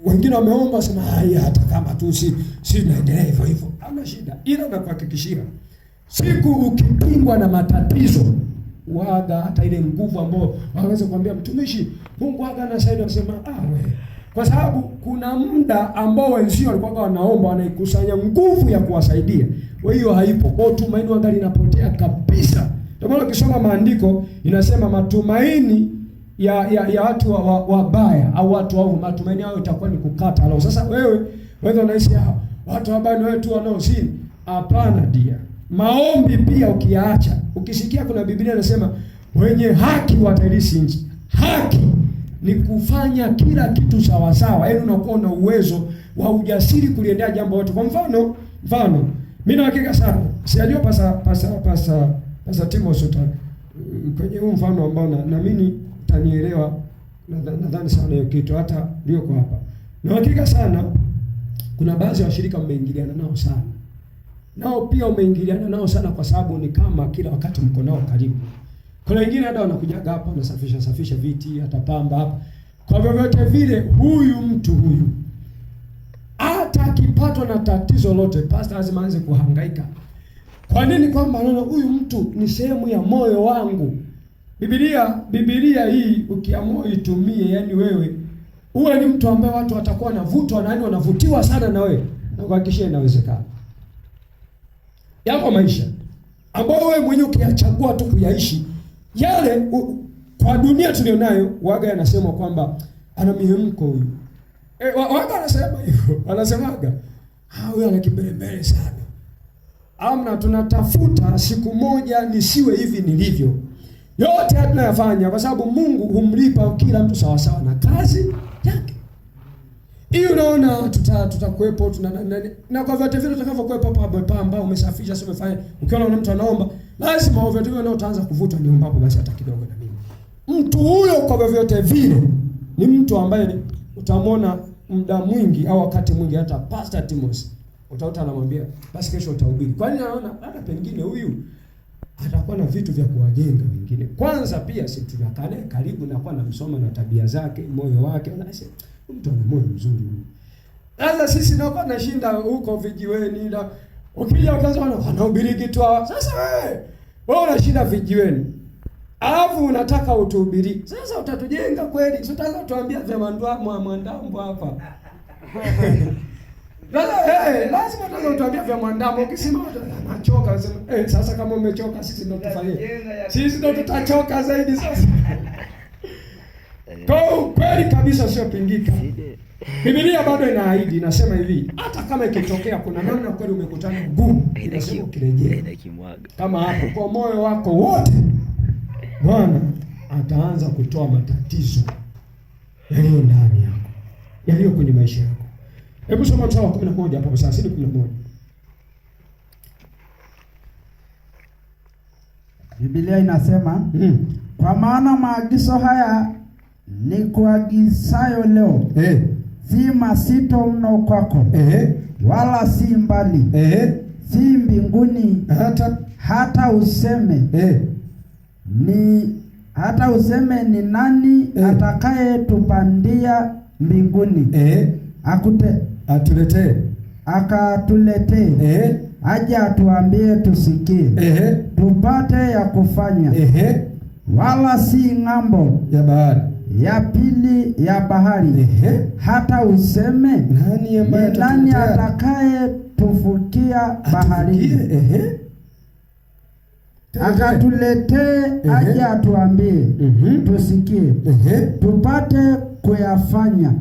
Wengine wameomba sema hata kama tu si naendelea hivyo hivyo. Hamna shida. Ila nakuhakikishia siku ukipingwa na matatizo, waga hata ile nguvu ambayo waweza kuambia mtumishi Mungu waga anasaidia, anasema wewe. Kwa sababu kuna muda ambao wenzio walikuwa wanaomba wanaikusanya nguvu ya kuwasaidia. Kwa hiyo haipo. Kwa tumaini waga linapotea kabisa. Ndio maana ukisoma maandiko inasema matumaini ya watu wabaya au watu wao, matumaini yao itakuwa ni kukata roho. Sasa wewe unaishi watu wabaya ni wetu wanaozini? Hapana dia. Maombi pia ukiyaacha, ukisikia kuna Biblia inasema wenye haki watairithi nchi. Haki ni kufanya kila kitu sawa sawa. Yaani unakuwa na uwezo wa ujasiri kuliendea jambo lote. Kwa mfano mimi na hakika sana sijajua pasa Timothy kwenye huu mfano ambao na mimi utanielewa nadhani sana hiyo kitu hata ndio kwa hapa. Na hakika sana kuna baadhi ya washirika mmeingiliana nao sana. Nao pia umeingiliana nao sana kwa sababu ni kama kila wakati mko nao karibu. Kuna wengine hata wanakujaga hapa wanasafisha viti, hata pamba hapa. Kwa vyovyote vile huyu mtu huyu hata akipatwa na tatizo lote, pastor lazima aanze kuhangaika. Kwa nini? Kwamba anaona huyu mtu ni sehemu ya moyo wangu. Biblia hii ukiamua itumie, yani wewe uwe ni mtu ambaye watu watakuwa wanavutwa na yani wanavutiwa sana na wewe. Na kuhakikishia inawezekana. Yako maisha ambayo wewe mwenyewe ukiyachagua tu kuyaishi yale kwa dunia tulionayo, waga yanasema kwamba ana mihemko huyu. Waga anasema hivyo. Anasemaga huyu ana kibelembele sana. Amna, tunatafuta siku moja nisiwe hivi nilivyo. Yote tunayafanya kwa sababu Mungu humlipa kila mtu sawa sawa na kazi yake. Hiyo unaona tutakuepo na kwa vyote vile tutakavyokuepo hapa ambao umesafisha sio umefanya. Ukiona mtu anaomba, lazima vyote vile nao utaanza kuvuta niomba hapo basi hata kidogo na mimi. Mtu huyo kwa vyote vile ni mtu ambaye utamwona muda mwingi au wakati mwingi hata Pastor Timothy utaota anamwambia basi kesho utahubiri. Kwani anaona hata pengine huyu atakuwa na vitu vya kuwajenga wengine. Kwanza pia si tunakane karibu na kwa namsoma na tabia zake, moyo wake. Unasema mtu ana moyo mzuri. Sasa sisi ndio tunashinda huko vijiweni na ukija ukaanza wanahubiri kitu. Sasa wewe unashinda vijiweni. Alafu unataka utuhubiri. Sasa utatujenga kweli? Sio utaka tuambia vya mwandambo hapa. Lazima tuanze kutuambia vya mwandamo. Ukisema anachoka sema sasa kama umechoka sisi ndio tufanye. Sisi ndio tutachoka zaidi sasa. Kwa kweli kabisa sio pingika. Biblia bado inaahidi, inasema hivi, hata kama ikitokea kuna namna kweli umekutana ngumu, inasema ukirejea kama hapo kwa moyo wako wote, Bwana ataanza kutoa matatizo yaliyo ndani yako, yaliyo kwenye maisha yako. Hebu soma mstari wa 11 hapo sasa, 11. Biblia inasema kwa maana maagizo haya ni kuagizayo leo si mazito mno kwako, wala si mbali, si mbinguni, hata useme ni nani atakaye tupandia mbinguni akatuletee aje atuambie tusikie, tupate ya kufanya, wala si ng'ambo ya bahari ya pili ya bahari, hata useme nani atakaye tufukia bahari, akatuletee aje atuambie tusikie, tupate kuyafanya.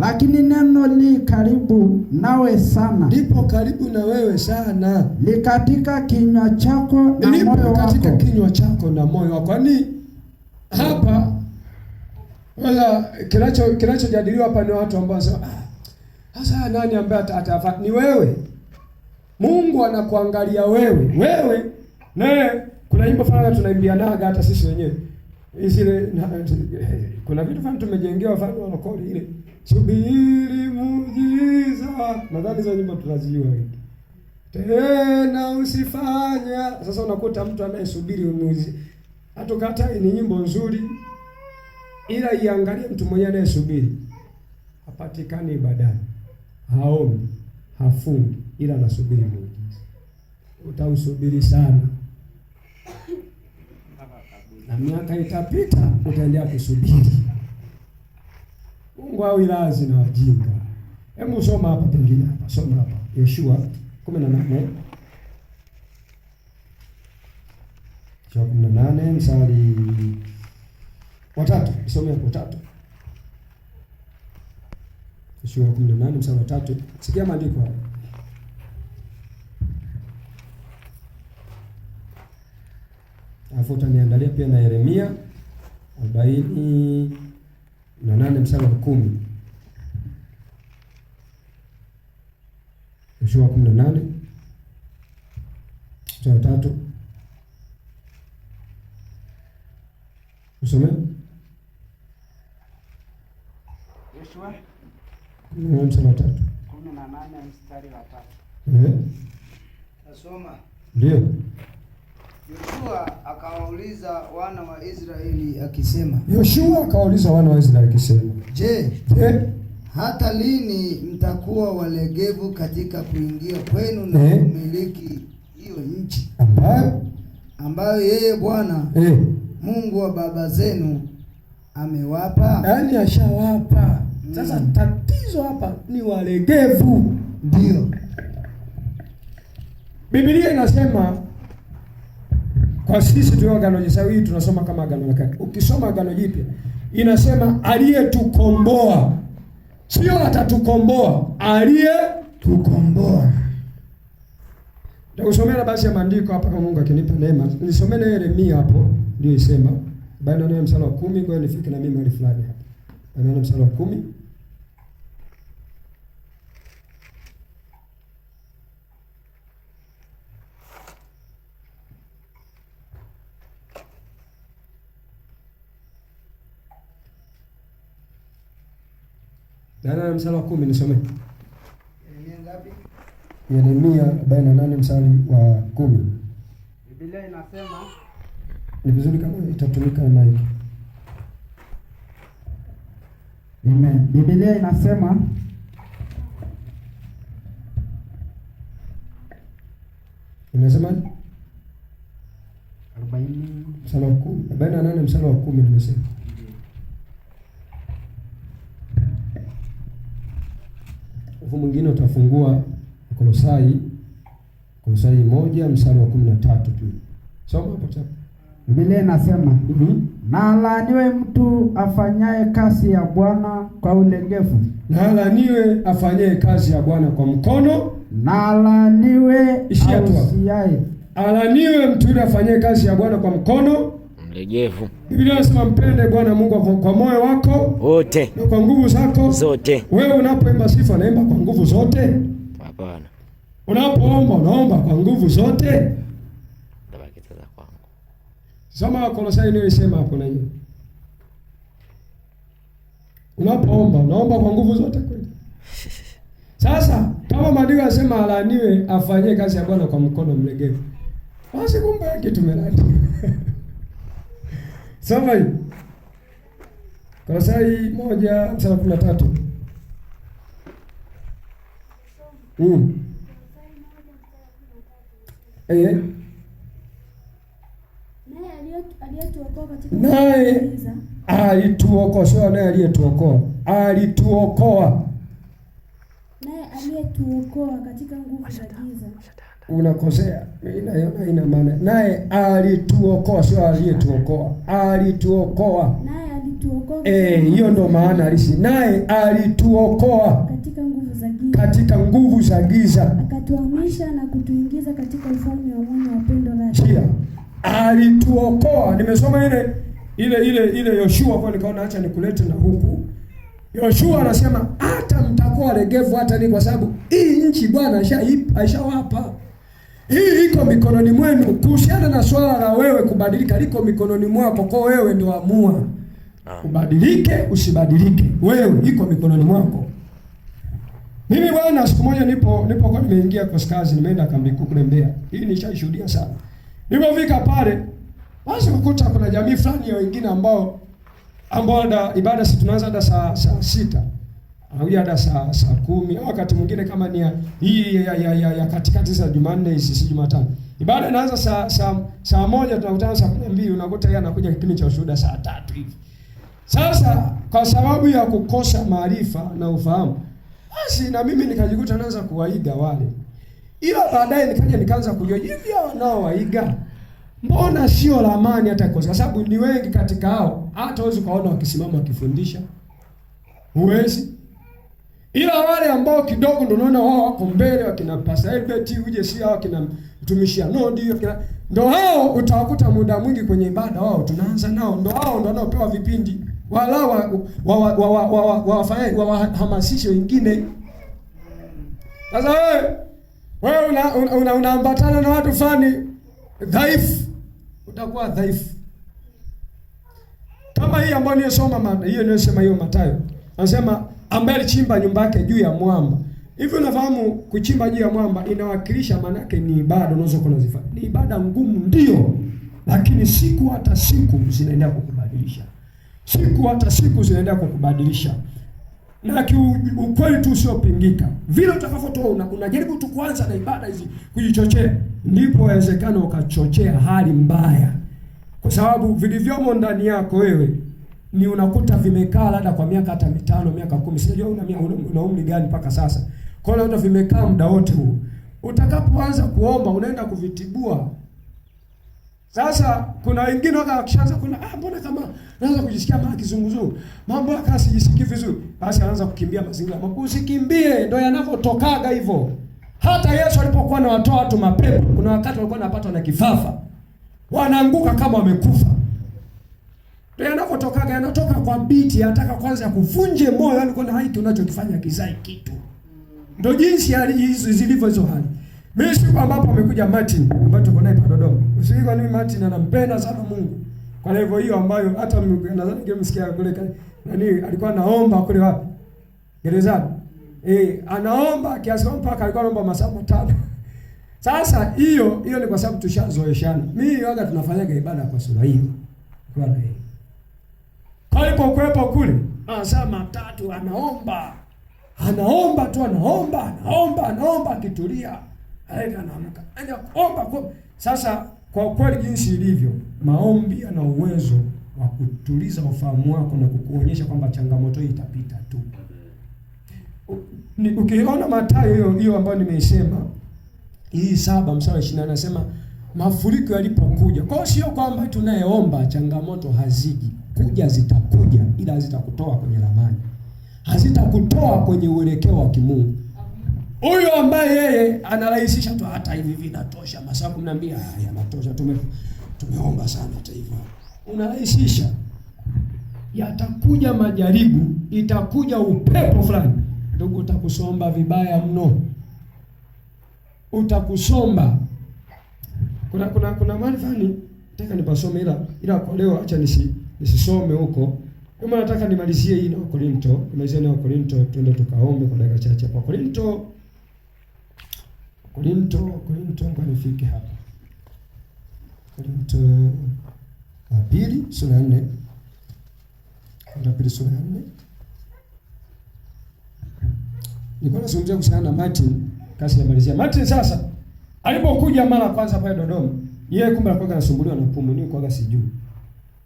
Lakini neno li karibu nawe sana, lipo karibu na wewe sana, li katika kinywa chako na moyo wako, katika kinywa chako na moyo wako. Kwani hapa wala kinachojadiliwa hapa ni watu ambao sasa sasa nani ambaye atafanya? Ni wewe. Mungu anakuangalia wewe. Na kuna nyimbo fulani tunaimbianaga hata sisi wenyewe. Zile kuna vitu fulani tumejengewa fulani wanakoli ile. Subiri muujiza. Nadhani hizo nyimbo tunazijua hivi. Tena usifanya. Sasa unakuta mtu anayesubiri muujiza. Hatukatai, ni nyimbo nzuri. Ila iangalie mtu mwenyewe anayesubiri. Hapatikani ibadani. Haombi, hafungi, ila anasubiri muujiza. Utausubiri sana. Na miaka itapita, utaendelea kusubiri. Mungu hawilazi na wajinga. Hebu soma hapa pengine hapa. Soma hapa. Yoshua 18. Yoshua 18 mstari wa 3. Some hapo 3. Yoshua 18 mstari wa 3. Sikia maandiko haya. Alafu utaniangalia pia na Yeremia 48 mstari wa 10. Yoshua 18 mstari wa 3. Usome. Yoshua 18 mstari wa 3. Nasoma. Ndio. Yoshua akawauliza wana wa Israeli akisema. Je, hata lini mtakuwa walegevu katika kuingia kwenu na kumiliki hiyo nchi ambayo yeye Bwana Mungu wa baba zenu amewapa? Yaani ashawapa. Sasa tatizo hapa ni walegevu. Ndio. Biblia inasema kwa sisi tulio Agano Jipya tunasoma kama Agano la Kale. Ukisoma Agano Jipya inasema aliyetukomboa. Sio atatukomboa, aliyetukomboa. Nitakusomea basi ya maandiko hapa kama Mungu akinipa neema. Nisomee na Yeremia hapo ndio isema. Baada ya mstari wa 10 ngoja nifike na mimi mahali fulani hapa. Baada ya mstari wa 10. Baada ya mstari wa 10 nisomee. Yeremia ngapi? Yeremia 48 mstari wa 10. Biblia inasema ni vizuri kama itatumika mic. Amen. Biblia inasema inasema 40 mstari wa 10. 48 mstari wa 10 nimesema. Ufu mwingine utafungua Kolosai 1 mstari wa 13 tu. Soma hapo chapa. Biblia inasema na alaaniwe mtu afanyaye kazi ya Bwana kwa ulegevu. Na alaaniwe afanyaye kazi ya Bwana kwa mkono. Na alaaniwe ausiaye. Alaaniwe mtu yule afanyaye kazi ya Bwana kwa mkono mlegevu. Biblia inasema mpende Bwana Mungu kwa moyo wako wote na kwa nguvu zako zote. Wewe unapoimba sifa unaimba kwa nguvu zote? Hapana. Unapoomba unaomba kwa nguvu zote? Tabaki sasa kwangu. Soma Kolosai nilisema hapo na hiyo. Unapoomba unaomba kwa nguvu zote kweli? Sasa kama maandiko yanasema alaaniwe afanyie kazi ya Bwana kwa mkono mlegevu. Basi kumbe kitu tumelani. Soma hii. Kolosai 1:13. Naye alituokoa, sio naye aliyetuokoa. Alituokoa. Naye aliyetuokoa katika nguvu za giza. Unakosea. Ina maana naye alituokoa, sio aliyetuokoa. Alituokoa. Naye alituokoa. Hiyo ndo maana halisi. Naye alituokoa katika nguvu za giza. Katika nguvu za giza. Akatuhamisha na kutuingiza katika ufalme wa mwana wa pendo lake. Alituokoa. Nimesoma ile Yoshua kwa nikaona acha nikulete na huku. Yoshua anasema hata mtakuwa legevu hata ni kwa sababu hii nchi Bwana aishawapa. Hii iko mikononi mwenu. Kuhusiana na swala la wewe kubadilika liko mikononi mwako. Kwa wewe ndio amua. Ubadilike usibadilike. Wewe iko mikononi mwako. Mimi bwana siku moja nipo kwa nimeingia Koskazi nimeenda kambi kule Mbeya. Hii nishaishuhudia sana. Nilipofika pale basi ukuta kuna jamii fulani ya wengine ambao ibada si tunaanza hata saa 6. Au hata saa 10 au wakati mwingine kama ni hii ya katikati za Jumanne hizi si Jumatano. Ibada inaanza saa 1 tunakutana saa 12 unakuta yeye anakuja kipindi cha ushuhuda saa 3 hivi. Sasa kwa sababu ya kukosa maarifa na ufahamu basi na mimi nikajikuta naanza kuwaiga wale. Ila baadaye nikaanza kujua hivi hao nao waiga. Mbona sio lamani hata kwa sababu ni wengi katika hao hata huwezi kaona wakisimama wakifundisha. Huwezi. Ila wale ambao kidogo ndio unaona wao wako mbele wakina Pastor Elbert uje si hao wakina mtumishia Nodi ndio hao utawakuta muda mwingi kwenye ibada wao tunaanza nao ndio hao ndio wanaopewa vipindi wala wahamasishe wengine. Sasa wewe unaambatana na watu fulani dhaifu utakuwa dhaifu. Kama hii ambayo niyosoma hiyo niyosema hiyo Mathayo. Anasema ambaye alichimba nyumba yake juu ya mwamba. Hivyo unafahamu kuchimba juu ya mwamba inawakilisha, manake ni ibada unaweza kunazifanya. Ni ibada ngumu ndio, lakini siku hata siku zinaendelea kukubadilisha. Siku hata siku zinaendelea kukubadilisha. Na ukweli tu usiopingika. Vile utakavyotoa unajaribu tu kuanza na ibada hizi kujichochea, ndipo inawezekana ukachochea hali mbaya. Kwa sababu vilivyomo ndani yako wewe ni unakuta vimekaa labda kwa miaka hata 5, miaka 10. Sijui una umri gani mpaka sasa. Kwa hiyo vimekaa muda wote huu. Utakapoanza kuomba unaenda kuvitibua. Sasa kuna wengine wakishaanza kuna mbona kama naanza kujisikia kama kizunguzungu. Mambo yake sijisikii vizuri. Basi anaanza kukimbia mazingira. Usikimbie, ndio yanavyotokaga hivyo. Hata Yesu alipokuwa anawatoa watu mapepo, kuna wakati walikuwa wanapatwa na kifafa. Wanaanguka kama wamekufa. Ndio yanavyotokaga, yanatoka kwa biti, anataka kwanza kuvunje moyo, yani kuna hiki unachokifanya kizai kitu. Ndio jinsi hizo zilivyo hizo hali. Mimi siku ambapo amekuja Martin ambaye tuko naye Dodoma. Usiku kwa nini Martin anampenda sana Mungu. Kwa hivyo hiyo ambayo hata nadhani ngemsikia kule nani alikuwa anaomba kule wapi? Gerezani. Anaomba kiasi mpaka alikuwa anaomba masaa 5. Sasa hiyo ni kwa sababu tushazoeshana. Mimi waga tunafanyaga ibada kwa sura hiyo. Kwa hiyo alipokuwepo kule masaa 3 anaomba. Anaomba tu anaomba akitulia. Anaamka. Anaomba kwa sasa kwa kweli jinsi ilivyo, maombi yana uwezo wa kutuliza ufahamu wako na kukuonyesha kwamba changamoto hii itapita tu. Ukiona Mathayo hiyo ambayo nimeisema, hii 7:20 anasema mafuriko yalipokuja. Kwa hiyo sio kwamba tunayeomba changamoto haziji. Kuja zitakuja, ila zitakutoa kwenye ramani. Hazitakutoa kwenye uelekeo wa kimungu. Huyo ambaye yeye anarahisisha tu, hata hivi vinatosha, masaa 12 yanatosha, tumeomba sana hata hivyo. Unarahisisha. Yatakuja majaribu, itakuja upepo fulani. Ndugu, utakusomba vibaya mno. Utakusomba. Kuna mahali fulani nataka nipasome, ila kwa leo acha nisisome huko. Kama nataka nimalizie hii na Korinto, nimalizie na Korinto, twende tukaombe kwa dakika chache hapa. Korinto ngoja nifike hapa. Korinto wa pili sura 4. Korinto wa pili sura 4. Nilikuwa nazungumzia kuhusiana na Martin, kasi ya malizia. Martin sasa alipokuja mara kwanza pale Dodoma, yeye kumbe alikuwa anasumbuliwa na pumu, nini kwa sijui.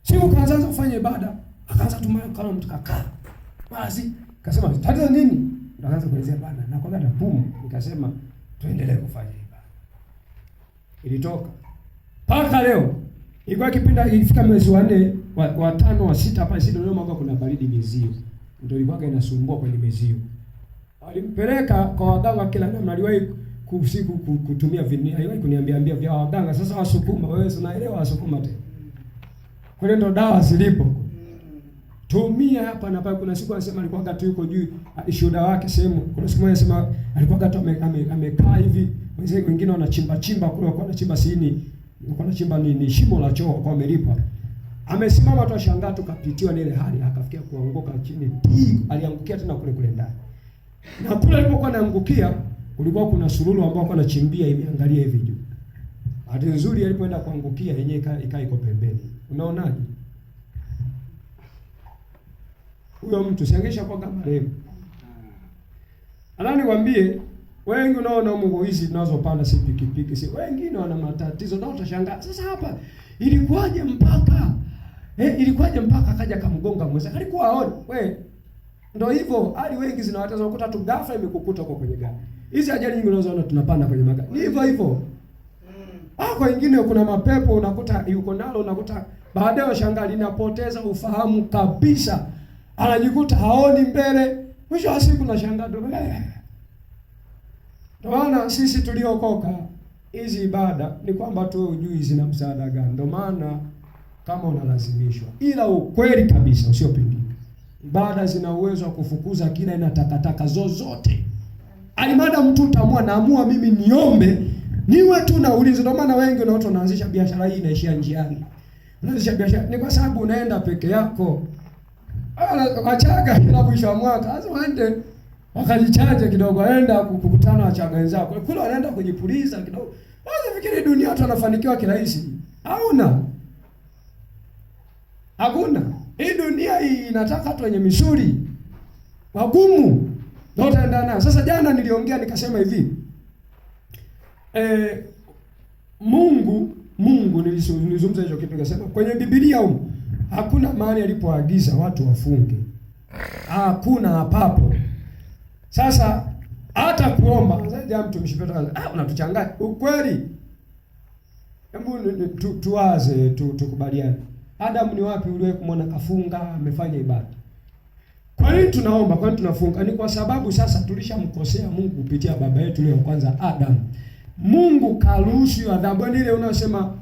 Siku kaanza kufanya ibada, akaanza tumaya kama mtu kakaa. Basi akasema tatizo nini? Akaanza kuelezea bana, nakwambia na pumu. Nikasema tuendelee kufanya ibada. Ilitoka mpaka leo. Ilikuwa kipindi ilifika mwezi wa 4, wa 5, wa 6 hapa sisi Dodoma kwa kuna baridi mizio. Ndio ilikuwa inasumbua kwenye mizio. Alimpeleka kwa waganga kila namna, aliwahi kutumia vini, aliwahi kuniambia vya waganga. Sasa Wasukuma, wewe unaelewa Wasukuma tena. Kule ndo dawa zilipo. Tumia hapa na pale. Kuna siku anasema alikuwa gatu yuko juu shuhuda wake sehemu. Kuna siku anasema alikuwa gatu amekaa hivi. Wengine wanachimba kule, kwa wanachimba sini. Kwa wanachimba ni shimo la choo kwa amelipa. Amesimama tu ashangaa tu kapitiwa ile hali, akafikia kuanguka chini. Aliangukia tena kule ndani. Na kule alipokuwa anaangukia kulikuwa kuna sululu ambao alikuwa anachimbia imeangalia hivi juu. Hadi nzuri alipoenda kuangukia yenyewe iko pembeni. Unaonaje? Huyo mtu siangesha kwa kama leo. Alani nikwambie, wengi unaona Mungu hizi tunazopanda si pikipiki, si wengine wana matatizo na utashangaa. Sasa hapa ilikuwaje mpaka akaja kamgonga mweza. Alikuwa aone. Ndio hivyo, hali wengi zinawataza ukuta tu ghafla imekukuta huko kwenye gari. Hizi ajali nyingi unazoona tunapanda kwenye magari. Ni hivyo. Kwa wengine kuna mapepo unakuta yuko nalo, unakuta baadaye shangaa linapoteza ufahamu kabisa. Anajikuta haoni mbele. Mwisho wa siku na shangaa ndo. Ndio maana sisi tuliokoka hizi ibada ni kwamba tu ujui zina msaada gani. Ndio maana kama unalazimishwa. Ila ukweli kabisa usiopingika. Ibada zina uwezo wa kufukuza kila aina takataka zozote. Alimada mtu utamua naamua mimi niombe niwe tu na ulinzi. Ndio maana wengi na watu wanaanzisha biashara hii inaishia njiani. Unaanzisha biashara ni kwa sababu unaenda peke yako. Wachaga kila mwisho wa mwaka sasa waende wakajichanje kidogo, waenda kukutana Wachaga wenzao kule, wanaenda kujipuliza kidogo. Fikiri dunia watu wanafanikiwa kirahisi? Hakuna. Hii dunia hii inataka watu wenye misuli wagumu ndio utaenda nayo. Sasa jana niliongea nikasema hivi, Mungu nilizungumza hicho kitu, nikasema kwenye Biblia huko hakuna mahali alipoagiza watu wafunge. Hakuna hapapo. Sasa hata kuomba sasa mtumishi Petro unatuchanganya. Ukweli, hebu tuwaze tukubaliane. Adamu ni wapi uliwe kumwona kafunga amefanya ibada? Kwa nini tunaomba? Kwa nini tunafunga? Ni kwa sababu sasa tulishamkosea Mungu kupitia baba yetu leo kwanza Adamu. Mungu karuhusu adhabu ile unasema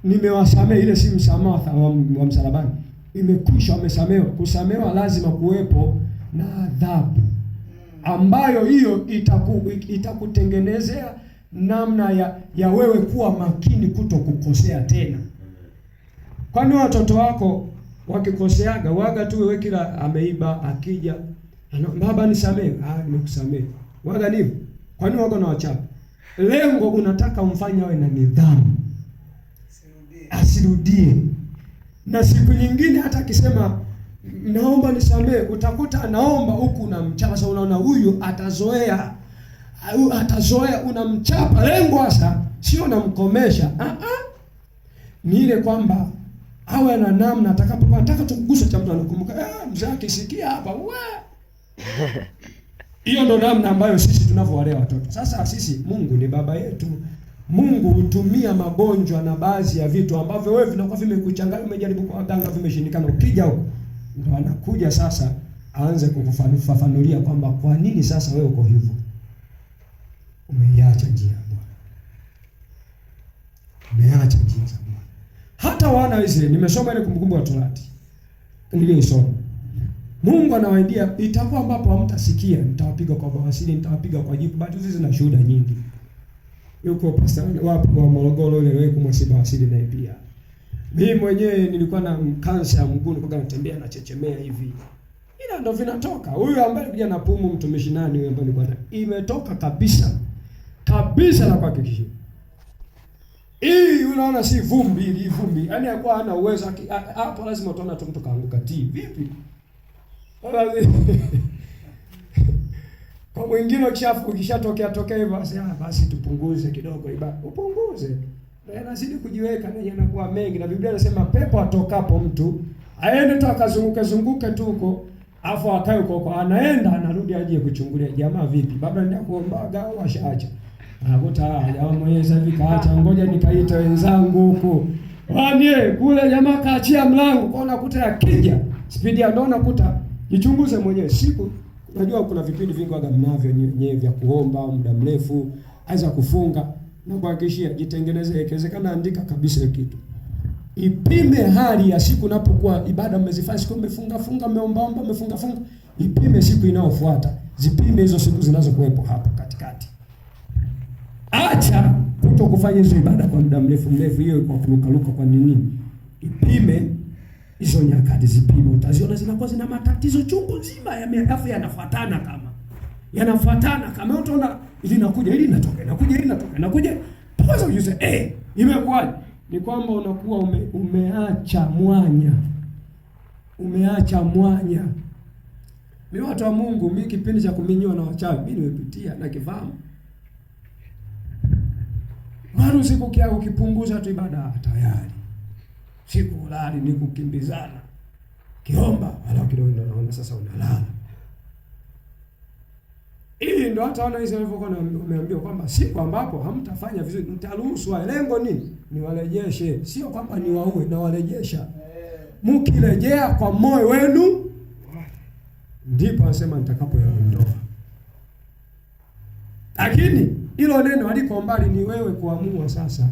nimewasamehe, ile si msamaha wa msalabani. Imekwisha, wamesamehewa. Kusamehewa lazima kuwepo na adhabu ambayo hiyo itakutengenezea namna ya wewe kuwa makini kuto kukosea tena. Kwani watoto wako wakikoseaga waga tu wewe, kila ameiba akija baba nisamehe, nimekusamehe, waga nivyo? Kwani wako na wachapa? Lengo unataka umfanye awe na nidhamu, asirudie. Na siku nyingine hata akisema naomba nisamehe, utakuta anaomba huku unamchapa. Sasa unaona huyu atazoea, unamchapa. Lengo hasa sio unamkomesha, ni ile kwamba awe na namna ataka tukugusa cha mtu anakumbuka, mzee akisikia hapa hiyo ndo namna ambayo sisi tunavyowalea watoto. Sasa sisi, Mungu ni baba yetu. Mungu hutumia magonjwa na baadhi ya vitu ambavyo wewe vinakuwa vimekuchanganya, umejaribu kwa waganga vimeshindikana. Ukija huko ndo anakuja sasa aanze kukufafanulia kwamba kwa nini sasa wewe uko hivyo. Umeiacha njia ya Bwana. Umeacha njia za Bwana. Hata wana wa Israeli, nimesoma ile Kumbukumbu la Torati niliyoisoma. Mungu anawaambia itakuwa ambapo hamtasikia nitawapiga kwa bawasiri, nitawapiga kwa jipu. Bado hizi zina shuhuda nyingi. Yuko pastor wapo kwa Morogoro ile wewe kumwasiba bawasiri na pia. Mimi mwenyewe nilikuwa na kansa ya mguu, nilikuwa natembea na chechemea hivi. Ila ndo vinatoka. Huyu ambaye kuja na pumu mtumishi nani huyo ambaye bwana imetoka kabisa. Kabisa na kuhakikishia. Hii unaona si vumbi, hii vumbi. Yaani hakuwa hana uwezo hapo, lazima utaona tu mtu kaanguka vipi? Kwa mwingine ukishatokea hivyo basi tupunguze kidogo ibada. Upunguze. Na yanazidi kujiweka na yanakuwa mengi, na Biblia inasema pepo atokapo mtu aende tu akazunguke tu huko, afu akae huko, anaenda anarudi aje kuchungulia jamaa vipi? Baba ndio kuombaga au ashaacha. Anakuta jamaa mwenyewe sasa kaacha, ngoja nikaita wenzangu huko. Wanie kule jamaa kaachia mlango, kwa unakuta yakija speed ya ndo unakuta. Jichunguze mwenyewe. Siku unajua kuna vipindi vingi waga mnavyo nyewe vya kuomba muda mrefu, aidha kufunga, na kuhakikishia jitengeneze. Ikiwezekana andika kabisa hiyo kitu. Ipime hali ya siku unapokuwa ibada mmezifanya, siku mmefunga mmeomba mmefunga. Ipime siku inayofuata. Zipime hizo siku zinazokuwepo hapa katikati. Acha kuto kufanya hizo ibada kwa muda mrefu hiyo kwa kurukaruka kwa nini? Ipime hizo nyakati, zipime, utaziona zinakuwa zina matatizo chungu nzima ya miaka yanafuatana kama utaona ili inakuja ili inatoka inakuja pasa ujue imekuwa ni kwamba unakuwa umeacha mwanya. Mimi watu wa Mungu, mimi kipindi cha kuminyiwa na wachawi mimi nimepitia na kifahamu. Mara siku kia ukipunguza tu ibada tayari siku ulali ni kukimbizana. Kiomba wala kidogo ndio unaona sasa unalala. Hii ndio hata wana hizo walivyokuwa wameambiwa kwamba siku ambapo hamtafanya vizuri mtaruhusu. Lengo nini? Ni walejeshe, sio kwamba ni waue, na walejesha. Mkirejea kwa moyo wenu ndipo anasema nitakapoyaondoa. Lakini hilo neno haliko mbali, ni wewe kuamua sasa.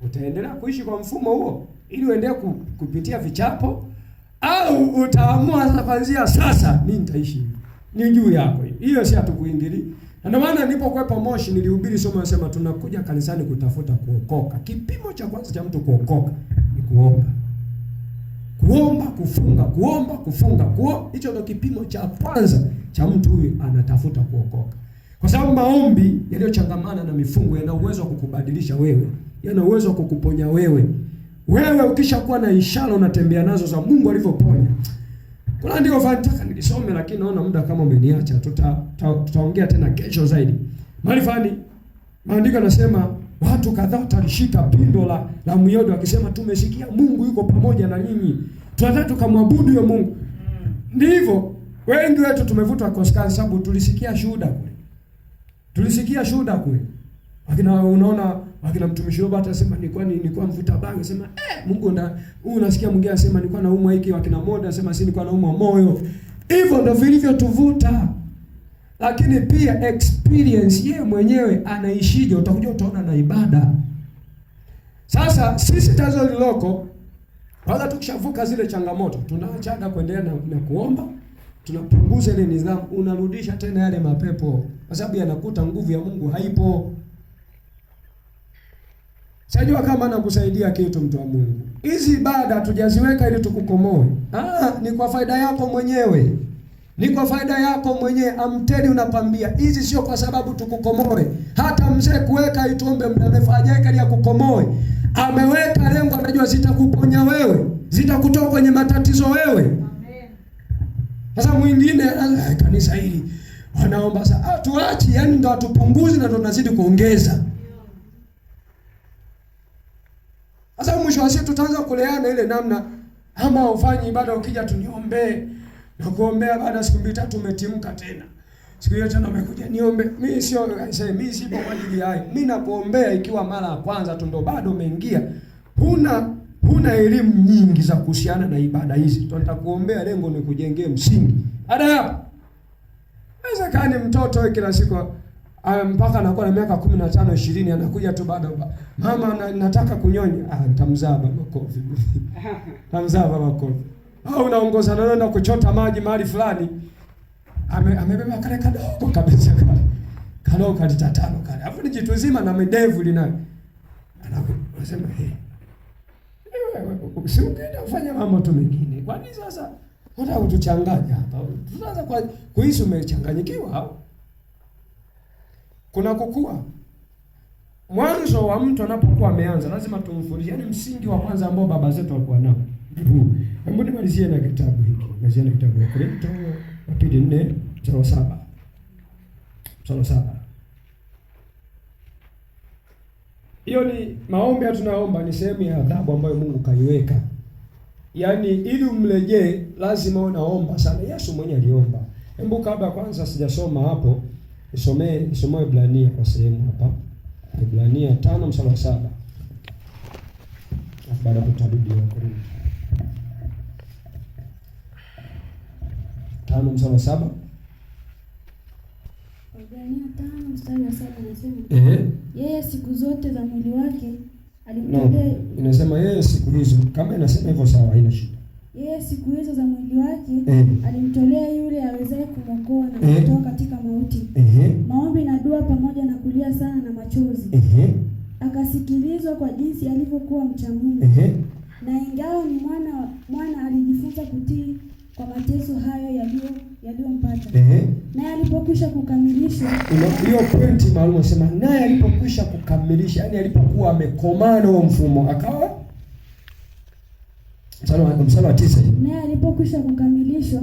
Utaendelea kuishi kwa mfumo huo ili uendelee kupitia vichapo, au utaamua sasa kuanzia sasa mimi nitaishi. Ni juu yako hiyo, si hatukuingili. Na ndio maana nilipokuwepo Moshi nilihubiri somo nasema tunakuja kanisani kutafuta kuokoka. Kipimo cha kwanza cha mtu kuokoka ni kuomba. kuomba, kufunga, kuomba, kufunga, hicho ndio kipimo cha kwanza cha mtu huyu anatafuta kuokoka. Kwa sababu maombi yaliyochangamana na mifungo yana uwezo wa kukubadilisha wewe, yana uwezo wa kukuponya wewe. Wewe ukishakuwa na ishara unatembea nazo za Mungu alivyoponya. Kuna andiko nataka nilisome, lakini naona muda kama umeniacha. Tutaongea tena kesho zaidi. Mahali fulani maandiko yanasema watu kadhaa watalishika pindo la mioyo wakisema tumesikia Mungu yuko pamoja na nyinyi. Tunataka tukamwabudu huyo Mungu. Ndivyo wengi wetu tumevutwa kwa sababu tulisikia shuhuda kule. Tulisikia shuhuda kule. Wakina mtumishi Robert atasema nilikuwa mvuta bangi, anasema Mungu unasikia mwingine anasema nilikuwa naumwa hiki, wakina Moda anasema si nilikuwa naumwa moyo. Hivyo ndio vilivyotuvuta. Lakini pia experience yeye mwenyewe anaishije, utakuja utaona na ibada. Sasa sisi tazo liloko wala tukishavuka zile changamoto, tunaachaga kuendelea na kuomba, tunapunguza ile nidhamu, unarudisha tena yale mapepo kwa sababu yanakuta nguvu ya Mungu haipo. Sijua kama nakusaidia kitu mtu wa Mungu. Hizi ibada tujaziweka ili tukukomoe. Ni kwa faida yako mwenyewe. Ni kwa faida yako mwenyewe. Amteni unapambia. Hizi sio kwa sababu tukukomoe. Hata mzee kuweka ituombe muda mrefu hajaweka ili akukomoe. Ameweka lengo, anajua zitakuponya wewe. Zitakutoa kwenye matatizo wewe. Amen. Sasa mwingine kanisa hili wanaomba sasa tuachi, yani ndo atupunguzi na ndo tunazidi kuongeza. Sasa mwisho wa siku tutaanza kuleana ile namna, ama ufanye ibada ukija tuniombe na kuombea, baada siku 2-3 umetimka tena. Siku hiyo tena umekuja niombe. Mimi sipo kwa ajili hayo. Mimi nakuombea ikiwa mara ya kwanza tu ndo bado umeingia. Huna elimu nyingi za kuhusiana na ibada hizi. Tutakuombea, lengo ni kujengee msingi. Ada hapo. Inawezekana mtoto kila siku mpaka anakuwa na miaka 15 20 anakuja tu baada mama nataka kunyonya, nitamzaba makofi. Tamzaba makofi. Au unaongoza naenda kuchota maji mahali fulani, amebeba kale kadogo kabisa kale. Kalo kalita 5 kale. Alafu ni jitu zima na medevu linayo. Anasema si ungeenda kufanya mambo tu mengine. Kwa nini sasa unataka kutuchanganya hapa? Tunaanza kuhisi umechanganyikiwa au? Kuna kukua. Mwanzo wa mtu anapokuwa ameanza lazima tumfundishe, yani msingi wa kwanza ambao baba zetu walikuwa nao. Hebu nimalizie na kitabu hiki. Nimalizie na kitabu cha Korinto wa pili 4:7. 7. Hiyo ni maombi tunaomba, ni sehemu ya adhabu ambayo Mungu kaiweka. Yaani ili umrejee lazima unaomba sana. Yesu mwenyewe aliomba. Hebu kabla kwanza sijasoma hapo, nisomee Ibrania kwa sehemu hapa. Ibrania 5:7. Baada tutarudi kwa Korinto. 5:7. Ibrania 5:7 inasema yeye siku zote za mwili wake alimtolea. Inasema yeye siku hizo, kama inasema hivyo sawa, haina shida. Yeye siku hizo za mwili wake alimtolea yule awezaye kumwokoa na kutoa katika mauti. Maombi na dua pamoja na kulia sana na machozi. Akasikilizwa kwa jinsi alivyokuwa mcha Mungu. Na ingawa ni mwana alijifunza kutii kwa mateso hayo yaliyompata. Naye alipokwisha kukamilisha, hiyo pointi maalum nasema, naye alipokwisha kukamilisha, yani alipokuwa amekomaa na mfumo akawa mstari wa 9. Naye alipokwisha kukamilishwa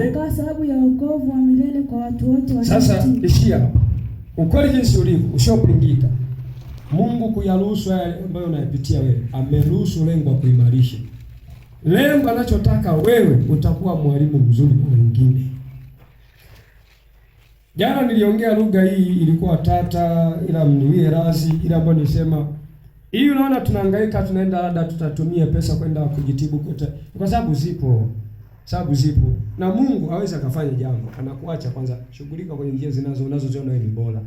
akawa sababu ya wokovu wa milele kwa watu wote wa. Sasa ishia ukweli jinsi ulivyo usiopingika. Mungu kuyaruhusu yale ambayo unayapitia wewe, ameruhusu lengo la kuimarisha. Lengo anachotaka wewe utakuwa mwalimu mzuri kwa wengine. Jana niliongea lugha hii ilikuwa tata, ila mniwie razi, ila ambayo nisema hii unaona tunahangaika, tunaenda labda tutatumia pesa kwenda kujitibu kote. Kwa sababu zipo. Na Mungu hawezi akafanya jambo. Anakuacha kwanza shughulika kwenye njia unazoziona wewe ni bora.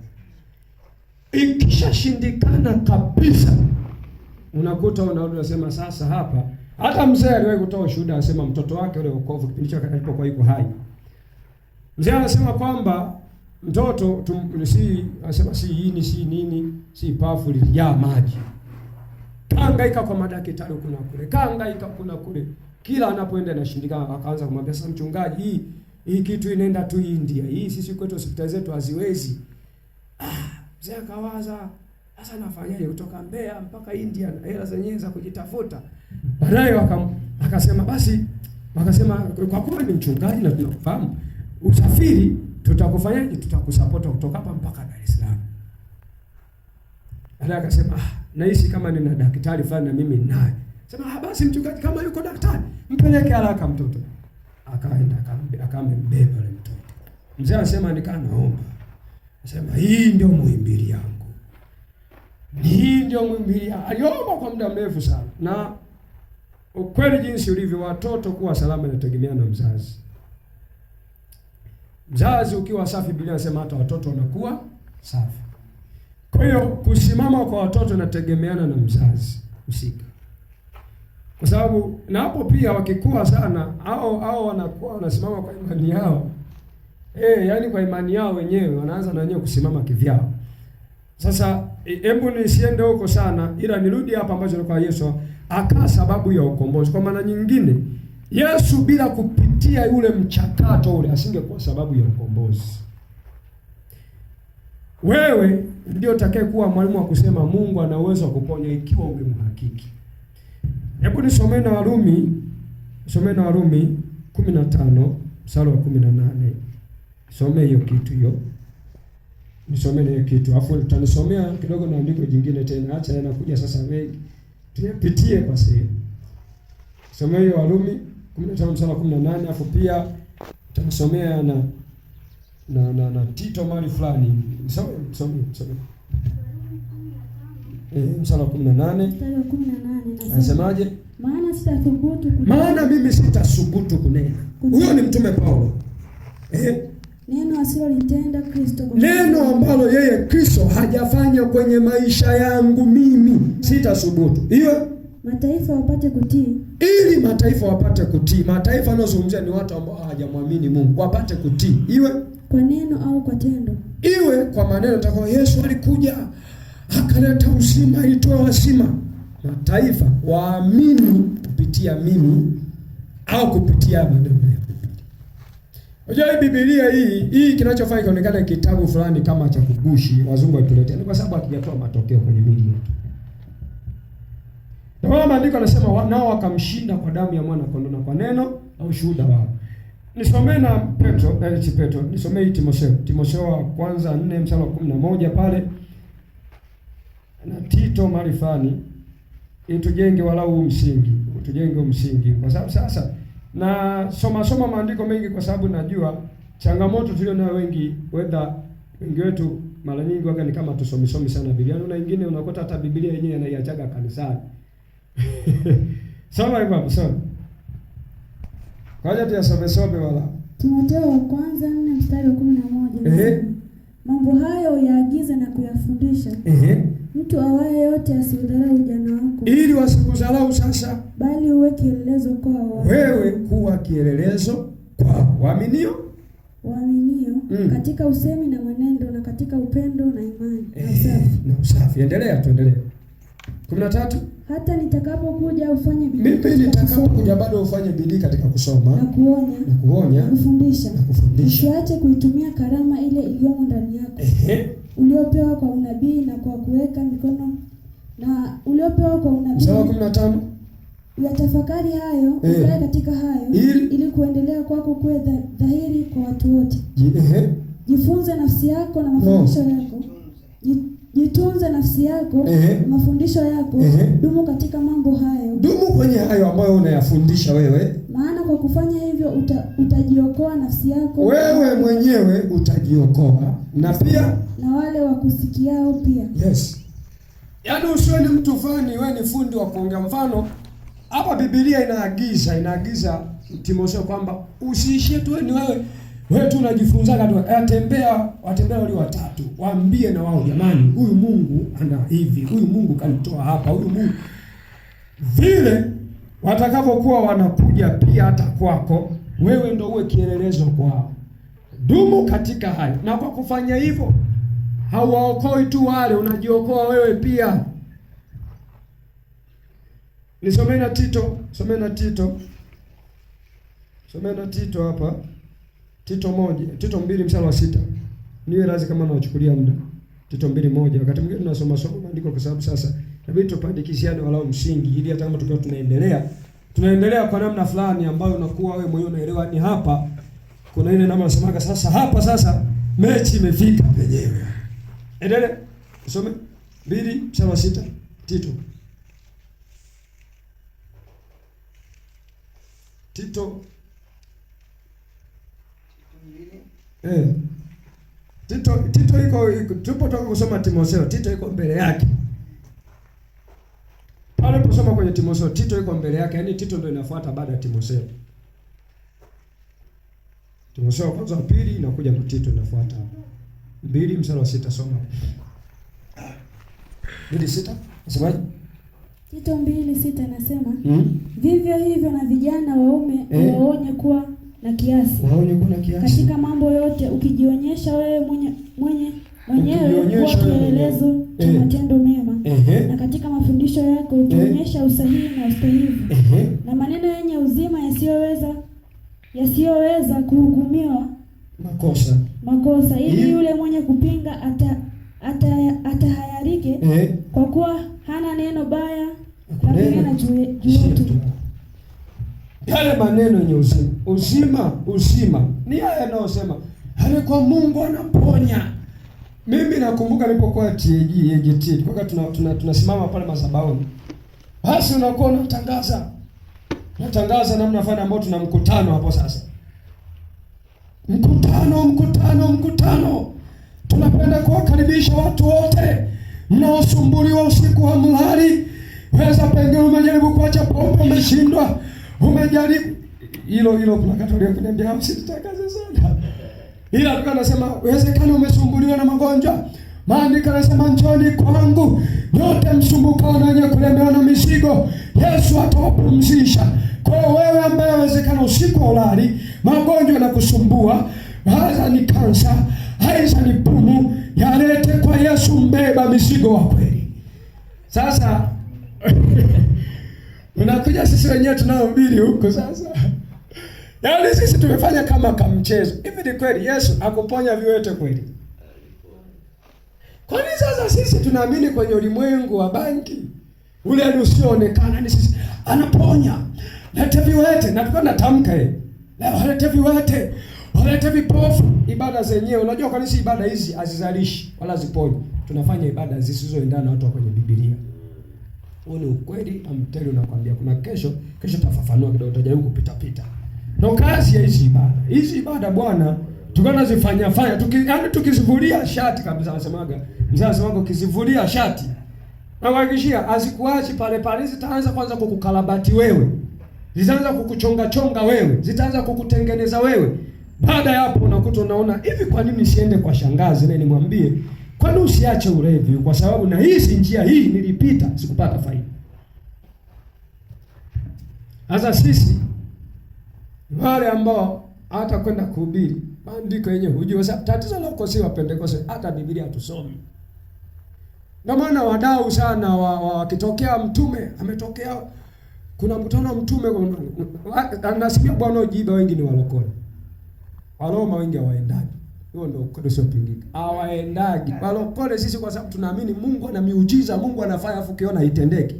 Ikishashindikana kabisa, unakuta unasema sasa hapa. Hata mzee aliwahi kutoa ushuhuda, anasema mtoto wake yule wokovu kipindi chake alipokuwa yuko hai. Mzee anasema kwamba mtoto anasema si pafu lilijaa maji. Kaangaika kwa madaktari kuna kule. kila anapoenda inashindikana. Akaanza kumwambia, sasa mchungaji, hii kitu inaenda tu India. Hii sisi kwetu hospitali zetu haziwezi. Mzee akawaza, sasa nafanyaje kutoka Mbeya mpaka India na hela zenyewe za kujitafuta. Baadaye akasema basi, wakasema kwa kuwa ni mchungaji na tunakufahamu, usafiri tutakufanyaje? Tutakusupport kutoka hapa mpaka Dar es Salaam. Baadaye akasema nahisi kama nina daktari fulani na mimi naye. Sema basi mchungaji, kama yuko daktari mpeleke haraka mtoto. Akaenda akambeba yule mtoto. Mzee anasema nikaa naomba. Anasema hii ndio muhimbili yangu. Hii ndio muhimbili. Aliomba kwa muda mrefu sana. Na ukweli jinsi ulivyo, watoto kuwa salama inategemea na mzazi. Mzazi ukiwa safi, Biblia inasema hata watoto wanakuwa safi. Kwa hiyo kusimama kwa watoto inategemeana na mzazi husika. Kwa sababu na hapo pia wakikua sana au wanakuwa wanasimama kwa imani yao. Yaani kwa imani yao wenyewe wanaanza na wenyewe kusimama kivyao. Sasa hebu nisiende huko sana, ila nirudi hapa ambacho kwa Yesu akaa sababu ya ukombozi. Kwa maana nyingine, Yesu bila kupitia yule mchakato ule asingekuwa sababu ya ukombozi. Wewe ndio utakaye kuwa mwalimu wa kusema Mungu ana uwezo wa kuponya ikiwa umemhakiki. Hebu nisomee na Warumi 15 mstari wa 18. Some hiyo kitu hiyo. Nisomee hiyo kitu. Afu tutanisomea kidogo na andiko jingine tena. Acha yanakuja sasa mengi. Tuyapitie kwa sehemu. Some hiyo Warumi 15 mstari wa 18, afu pia tutanisomea na Tito mali fulani. Some. Mstari wa 18. Anasemaje? Maana mimi sitasubutu kunena. Huyo ni mtume Paulo. Neno asilolitenda Kristo, neno ambalo yeye Kristo hajafanya kwenye maisha yangu mimi, sitasubutu. Hiyo mataifa wapate kutii. Ili mataifa wapate kutii. Mataifa anazungumzia ni watu ambao hawajamwamini Mungu, wapate kutii. Iwe kwa neno au kwa tendo. Iwe kwa maneno. Takao Yesu alikuja akaleta uzima, alitoa uzima. Mataifa waamini kupitia mimi au kupitia maneno ya Biblia. Unajua Biblia hii kinachofanya kionekana kitabu fulani kama cha kugushi, wazungu watuletea, ni kwa sababu hakijatoa matokeo kwenye mili yetu. Ndio maandiko yanasema nao wakamshinda kwa damu ya mwana kondoo na kwa neno au shuhuda wao. Nisomee na Petro, nisomee Timotheo wa kwanza 4 mstari wa 11 pale. Na Tito marifani, itujenge walau msingi, msingi. Kwa sababu sasa na soma maandiko mengi, kwa sababu najua changamoto tulio nayo wengi wetu mara nyingi waga ni kama tusomi sana Biblia. Na wengine unakuta hata Biblia yenyewe anaiachaga kanisani. Soma hivyo soma. Kwaje tuyasome wala. Timotheo wa kwanza 4 mstari wa 11. Mambo hayo yaagize na kuyafundisha. Mtu awaye yote asidharau ujana wako. Ili wasikudharau sasa, bali uwe kielelezo kwao. Wewe kuwa kielelezo kwao. Waaminio katika usemi na mwenendo na katika upendo na imani na usafi. Tuendelee. 13. Hata nitakapokuja ufanye bidii. Mimi nitakapokuja bado ufanye bidii katika kusoma na kuonya na kufundisha. Usiache kuitumia karama ile iliyomo ndani yako. Uliopewa kwa unabii na kwa kuweka mikono na uliopewa kwa unabii. Sawa 15. Uyatafakari hayo, ukae katika hayo, ili kuendelea kwako kuwe dhahiri kwa watu wote. Jifunze nafsi yako na mafundisho yako. Jitunze nafsi yako na mafundisho yako. Dumu katika mambo hayo. Dumu kwenye hayo ambayo unayafundisha wewe. Maana kwa kufanya hivyo utajiokoa nafsi yako. Wewe mwenyewe utajiokoa na pia na wale wakusikiao pia. Yes. Yaani usiwe ni mtu fulani, wewe ni fundi wa kuongea. Mfano hapa Biblia inaagiza Timotheo kwamba usiishie tu ni wewe tu unajifunza tu. Watembea wale watatu. Waambie na wao, jamani, huyu Mungu ana hivi. Huyu Mungu kanitoa hapa. Huyu Mungu vile watakapokuwa wanakuja pia hata kwako, wewe ndio uwe kielelezo kwao. Dumu katika hayo. Na kwa kufanya hivyo hauwaokoi tu wale, unajiokoa wewe pia. Nisomee na Tito Somena Tito hapa. Tito 2:6. Niwe razi kama nawachukulia muda. Tito 2:1. Wakati mwingine tunasoma maandiko kwa sababu sasa inabidi tupandikishiane walau msingi ili hata kama tukiwa tunaendelea kwa namna fulani ambayo unakuwa wewe mwenyewe unaelewa ni hapa kuna ile namna nasemaga sasa mechi imefika penyewe. Endelea. Usome 2:6 Tito. Tito iko tupo toka kusoma Timotheo. Tito iko mbele yake. Pale tusoma kwenye Timotheo, Tito iko mbele yake. Yaani Tito ndio inafuata baada ya Timotheo. Timotheo kwanza pili inakuja na Tito inafuata. 2:6 soma. 2:6 nasemaje? Tito 2:6 nasema, vivyo hivyo na vijana waume waonye kuwa na kiasi. Katika mambo yote ukijionyesha wewe mwenyewe kuwa kielelezo cha matendo mema. Na katika mafundisho yako ukionyesha usahihi na ustahivu. Na maneno yenye uzima yasiyoweza kuhukumiwa makosa ili yule mwenye kupinga atahayarike kwa kuwa hana neno baya la kunena juu yetu. Yale maneno yenye uzima ni haya yanayosema alikuwa Mungu anaponya. Mimi nakumbuka nilipokuwa TAG tunasimama pale madhabahuni. Basi unakuwa unatangaza namna fulani ambayo tuna mkutano hapo sasa. Mkutano. Tunapenda kuwakaribisha watu wote mnaosumbuliwa usiku wa mlali. Weza pengine umejaribu kuacha pombe umeshindwa. Umejaribu hilo kuna Katoliki kuniambia msitakaze sana. Ila alikuwa anasema uwezekano umesumbuliwa na magonjwa. Maandiko yanasema njoni kwangu nyote msumbukao na wenye kulemewa na mizigo, Yesu atawapumzisha. Kwa wewe ambaye uwezekano usiku wa ulali magonjwa yanakusumbua, hasa ni kansa, hasa ni pumu, yalete kwa Yesu mbeba mizigo wa kweli. Sasa unakuja sisi wenyewe tunaohubiri huko sasa. Yaani sisi tumefanya kama kamchezo. Hivi ni kweli Yesu akuponya viwete kweli? Kwa nini sasa sisi tunaamini kwenye ulimwengu wa banki? Ule usioonekana ni sisi anaponya. Lete viwete na tukana tamka leo lete viwete, lete vipofu. Ibada zenyewe unajua kwa nini ibada hizi hazizalishi wala ziponyi? Tunafanya ibada zisizoendana na watu kwenye Biblia. Huo ni ukweli amteli unakwambia kuna kesho tafafanua kidogo utajaribu kupita. Ndio kazi ya hizi ibada bwana tukana zifanya yaani tukizivulia shati kabisa anasemaga. Mzee ukizivulia shati na kuhakikishia azikuachi pale zitaanza kwanza kukukalabati wewe. Zitaanza kukuchonga wewe, zitaanza kukutengeneza wewe. Baada ya hapo unaona hivi kwa nini siende kwa shangazi na nimwambie kwa nini usiache ulevi kwa sababu na njia hii nilipita sikupata faida. Sasa sisi wale ambao hata kwenda kuhubiri maandiko yenyewe hujua sasa tatizo la ukosiwa Pentekoste hata Biblia hatusomi. Ndio maana wadau sana wakitokea mtume ametokea kuna mkutano mtume anasikia Bwana ujiba wengi ni walokole. Waloma wengi hawaendagi. Hiyo ndio ukweli sio pingika. Hawaendagi. Walokole sisi kwa sababu tunaamini Mungu ana miujiza, Mungu anafanya afu kiona itendeke.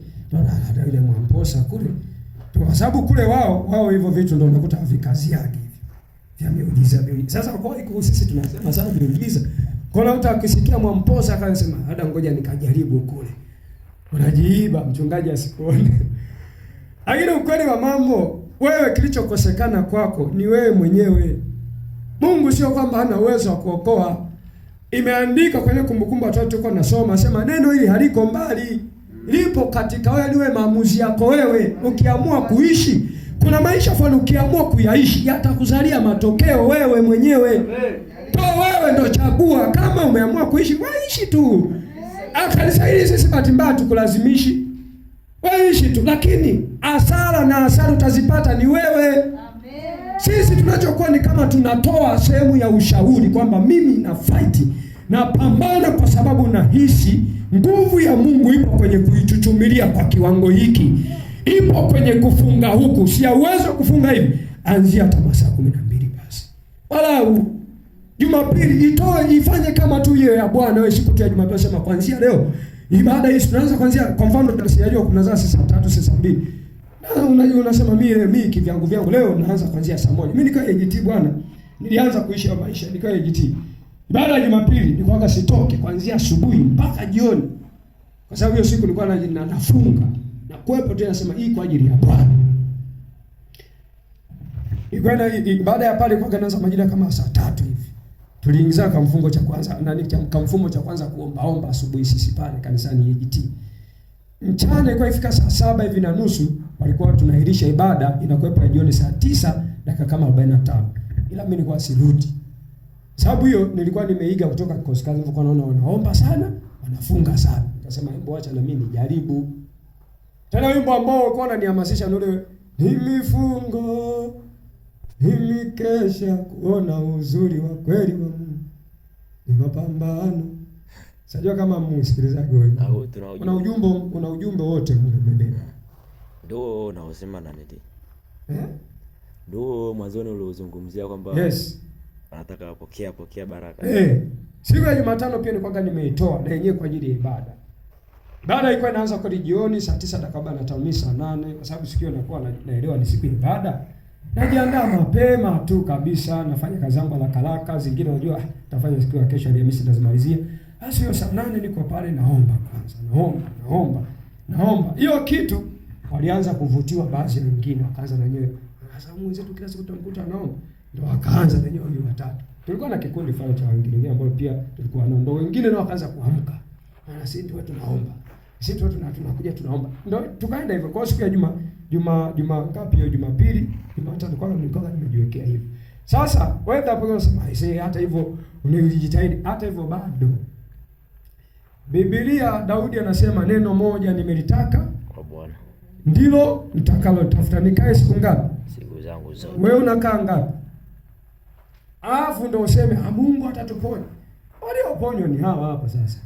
Ndio ile mwamposa kule. Kwa sababu kule wao hivyo vitu ndio unakuta vikaziagi hivi. Vya miujiza. Sasa kwa hiyo sisi tunasema sana miujiza. Kwa mtu akisikia mwamposa akasema hata ngoja nikajaribu kule. Unajiiba mchungaji asikuone. Lakini ukweli wa mambo, wewe kilichokosekana kwako ni wewe mwenyewe. Mungu sio kwamba hana uwezo wa kuokoa. Imeandika kwenye Kumbukumbu watoto tuko nasoma, sema neno hili haliko mbali. Lipo katika wewe, liwe maamuzi yako wewe. Ukiamua kuishi, kuna maisha fulani ukiamua kuyaishi yatakuzalia matokeo wewe mwenyewe. Wewe ndio chagua kama umeamua kuishi, waishi tu. Kanisa hili sisi bahati mbaya tukulazimishi. Waishi tu, lakini hasara utazipata ni wewe. Amen. Sisi tunachokuwa ni kama tunatoa sehemu ya ushauri kwamba mimi na fight na pambana kwa sababu nahisi nguvu ya Mungu ipo kwenye kuichuchumilia kwa kiwango hiki. Ipo kwenye kufunga huku. Si uwezo kufunga hivi. anzia hata masaa 12 basi. Walau Jumapili ifanye kama tu hiyo ya Bwana. Wewe siku tu ya Jumapili sema kuanzia leo ibada hii tunaanza kuanzia, kwa mfano tunasijajua kunaanza saa 3 saa 2. Na unasema mimi kivyangu leo naanza kuanzia saa 1. Mimi nikae AGT bwana. Nilianza kuishi maisha nikae AGT. Ibada ya Jumapili nilikuwa sitoke kuanzia asubuhi mpaka jioni. Kwa sababu hiyo siku nilikuwa nafunga. Na kuepo tena nasema hii kwa ajili ya Bwana. Baada ya pale kwa kanaanza majira kama saa 3 hivi. Tuliingiza kwa mfungo cha kwanza kwa mfumo cha kwanza kuomba asubuhi sisi pale kanisani AGT. Mchana ilikuwa ifika saa 7 hivi na nusu walikuwa tunaahirisha ibada inakuwepo ya jioni saa 9 dakika kama 45. Ila mimi nilikuwa sirudi. Sababu hiyo nilikuwa nimeiga kutoka kikosi kazi, nilikuwa naona wanaomba sana, wanafunga sana. Nikasema hebu acha na mimi nijaribu. Tena wimbo ambao ulikuwa unanihamasisha ni ule nimifungo nimikesha kuona uzuri wa kweli wa Mungu. Ni mapambano. Sijua kama msikilizaji wewe. Una ujumbe wote umebeba. Ndio naosema na nini? Ndio mwanzoni uliozungumzia kwamba yes, anataka pokea baraka. Siku ya Jumatano pia nilikuwa nimeitoa na yenyewe kwa ajili ya ibada. Ibada ilikuwa inaanza kwa jioni saa 9 dakika 45 saa 8 kwa sababu siku hiyo nakuwa naelewa ni siku ya ibada. Najiandaa mapema tu kabisa, nafanya kazi zangu haraka zingine unajua nitafanya siku ya kesho Alhamisi lazimalizia. Basi hiyo saa 8 niko pale naomba kwanza. Naomba. Hiyo kitu walianza kuvutiwa baadhi wengine wakaanza na wenyewe. Sasa mwenzetu kila siku tunamkuta naomba. Ndio wakaanza na wenyewe watatu. Tulikuwa na kikundi fulani cha wengine ambao pia tulikuwa nao. Ndio wengine nao wakaanza kuamka. Na sisi ndio tunaomba. Sisi ndio tunakuja tunaomba. Ndio tukaenda hivyo. Kwa siku ya Juma ngapi hiyo Jumapili, Jumatano nilikuwa nimejiwekea hivyo. Sasa wewe hapo unasema hata hivyo unajitahidi, hata hivyo bado. Biblia Daudi anasema neno moja nimelitaka kwa Bwana. Ndilo nitakalo tafuta, nikae siku ngapi? Siku zangu zote. Wewe unakaa ngapi? Alafu ndio useme Mungu atatuponya. Walioponywa ni hawa hapa sasa.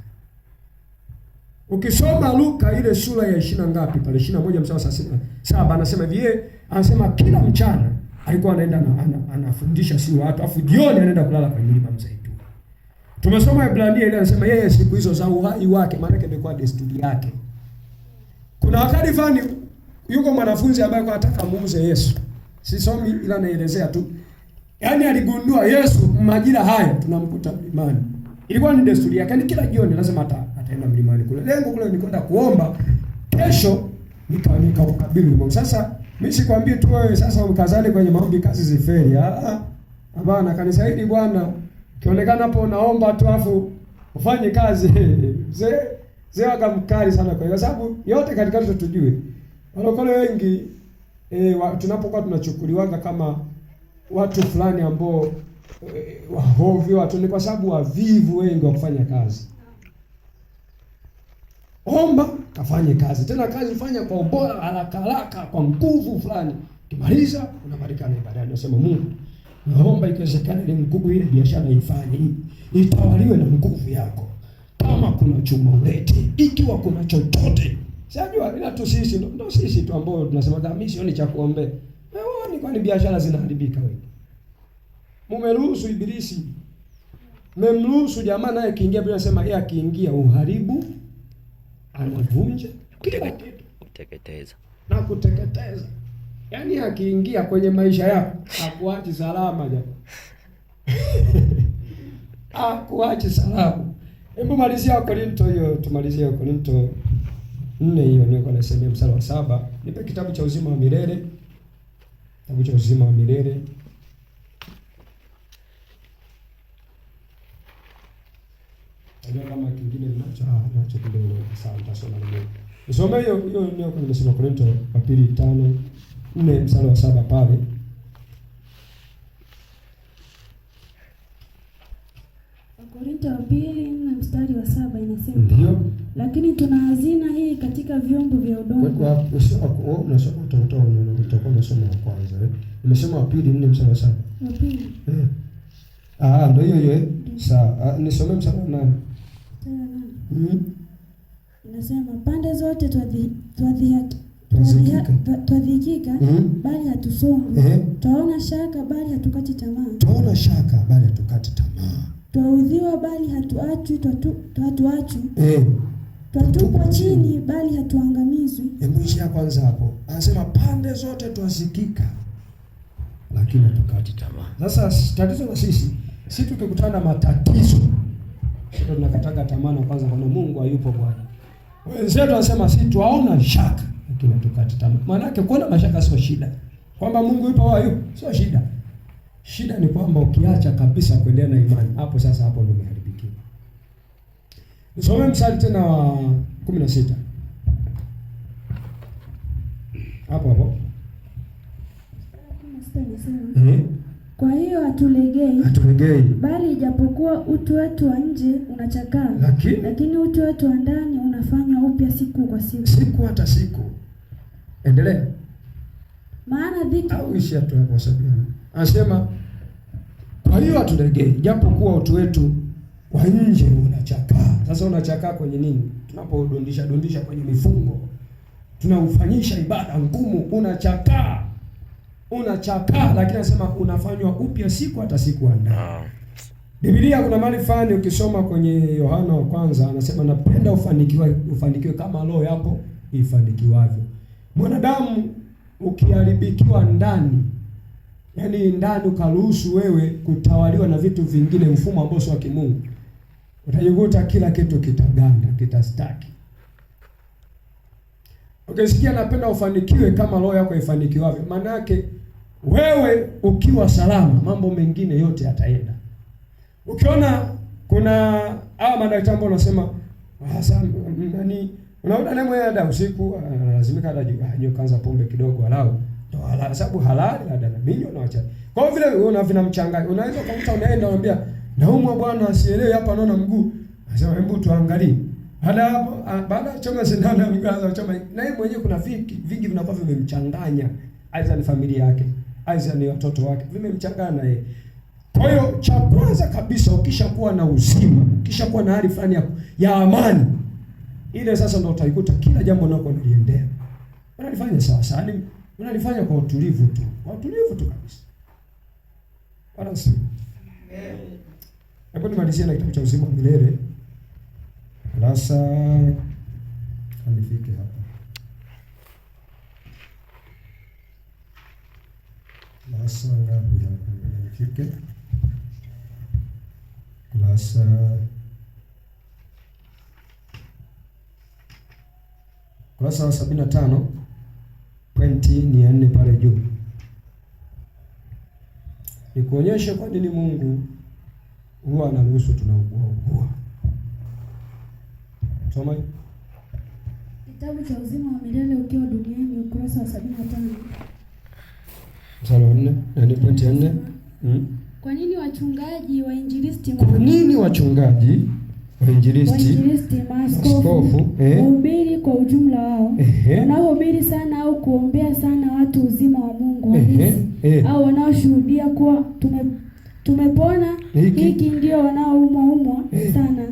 Ukisoma Luka ile sura ya 20 ngapi pale 21 mstari 7 anasema hivi, anasema kila mchana alikuwa anaenda anafundisha si watu, afu jioni anaenda kulala kwa mlima Mzeituni. Tumesoma Ibrania ile anasema yeye siku hizo za uhai wake, maana yake ilikuwa desturi yake. Kuna wakati fani yuko mwanafunzi ambaye kwa anataka muuze Yesu. Sisomi ila naelezea tu. Yaani aligundua Yesu majira haya tunamkuta mlimani. Ilikuwa ni desturi yake. Yaani kila jioni lazima ataenda mlimani kule. Lengo kule ni kwenda kuomba kesho nikaukabili Mungu. Sasa mimi sikwambie tu wewe sasa ukazane kwenye maombi kazi zifeli. Hapana, kanisa hili bwana kionekana hapo naomba tu afu ufanye kazi. Mzee akamkali sana kwa sababu yote katika hizo tujue. Walokole wengi tunapokuwa tunachukuliwaga kama watu fulani ambao wahovyo watu ni kwa sababu wavivu wengi wa kufanya kazi. Omba kafanye kazi. Tena kazi fanya kwa ubora haraka kwa nguvu fulani. Kimaliza unabarika na ibada. Unasema Mungu, naomba ikiwezekana ile nguvu ile biashara ifanye itawaliwe na nguvu yako. Kama kuna chuma ulete, ikiwa kuna chochote. Sijajua ila tu sisi ndio sisi tu ambao tunasema kama mimi sioni cha kuombea. Wewe ni kwani biashara zinaharibika wewe. Mumeruhusu ibilisi. Mmemruhusu jamaa naye kiingia bila sema yeye akiingia uharibu, anavunja kila kitu, kuteketeza. Na kuteketeza. Yaani akiingia kwenye maisha yako, hakuachi salama jamaa. Hakuachi salama. Hebu malizia Korinto hiyo, tumalizie Korinto 4 hiyo niko nasema mstari wa 7. Nipe kitabu cha uzima wa milele. Kitabu cha uzima wa milele. Ndio kama kingine nacho kidogo sawa nitasoma leo. Nisome hiyo ndio kwa nimesema Korinto wa pili 5:4 mstari wa 7 pale. Korinto wa pili 4 mstari wa 7 inasema. Ndio. Lakini tuna hazina hii katika vyombo vya udongo. Kwa unasoma utakuwa unasoma wa kwanza Nimesema wa pili 4 mstari wa 7. Wa pili. Ndio hiyo sawa. Nisome mstari wa 8. Inasema pande zote twadhikika bali hatusongwi, twaona shaka bali hatukati tamaa, twaudhiwa bali hatuachwi, twatupwa chini bali hatuangamizwi. Hebu ishia kwanza hapo. Anasema pande zote twasikika lakini hatukati tamaa. Sasa tatizo la sisi tukikutana na matatizo ndio tunakataga tamaa na kwanza kwa Mungu hayupo Bwana. Wenzetu wanasema sisi twaona shaka lakini hatukati tamaa. Maana yake kuona mashaka sio shida. Kwamba Mungu yupo au hayupo sio shida. Shida ni kwamba ukiacha kabisa kuendelea na imani, hapo sasa hapo ndio umeharibikiwa. Nisome mstari tena wa 16. Hapo. Kwa hiyo hatulegei, bali ijapokuwa utu wetu wa nje unachakaa, lakini utu wetu wa ndani unafanywa upya siku kwa siku. Siku hata siku. Endelea. Maana dhiki au ishia tu hapo sababu. Anasema kwa hiyo hatulegei, japokuwa utu wetu wa nje unachakaa. Sasa unachakaa kwenye nini? Tunapodondisha kwenye mifungo. Tunaufanyisha ibada ngumu, unachakaa, lakini anasema unafanywa upya siku hata siku ndani. Biblia kuna mahali fulani ukisoma kwenye Yohana wa kwanza anasema napenda ufanikiwe kama roho yako ifanikiwavyo. Mwanadamu ukiharibikiwa ndani, yani ndani ukaruhusu wewe kutawaliwa na vitu vingine, mfumo ambao sio wa kimungu, utajikuta kila kitu kitaganda, kitastaki. Ukisikia napenda ufanikiwe kama roho yako ifanikiwavyo, maana yake wewe ukiwa salama mambo mengine yote yataenda. Ukiona kuna hawa madaktari ambao wanasema hasa nani unaona nemo ya usiku lazima kada nyokaanza pombe kidogo walau ndio halali, sababu halali la dada minyo na wacha. Kwa hiyo vile unaona vinamchanganya, unaweza kumta unaenda unamwambia naumwa bwana asielewe hapa naona mguu. Anasema hebu tuangalie. Baada choma sindano ya mgaza choma na yeye mwenyewe kuna vingi vinakuwa vimemchanganya, aidha ni familia yake, aidha ni watoto wake, vimemchanganya na yeye. Kwa hiyo cha kwanza kabisa ukishakuwa na uzima, ukishakuwa na hali fulani ya amani, ile sasa ndio utaikuta kila jambo lako linaliendea. Unalifanya sawa sawa, yani unalifanya kwa utulivu tu. Kwa utulivu tu kabisa. Wala si. Hapo nimalizie na kitabu cha uzima milele. Kurasa alifike hapa. Kurasa ngapi hapa alifike? Kurasa wa 75 pointi ni 4 pale juu. Ni kuonyesha kwa nini Mungu huwa anaruhusu tunaugua. Soma kitabu cha uzima wa milele ukiwa duniani, ukurasa wa 75. Mstari wa 4 na ni pointi 4. Kwa nini wachungaji maaskofu, wahubiri kwa ujumla wao, wanaohubiri sana au kuombea sana watu uzima wa Mungu halisi, au wanaoshuhudia kuwa tumepona, hiki ndio wanaoumwa sana,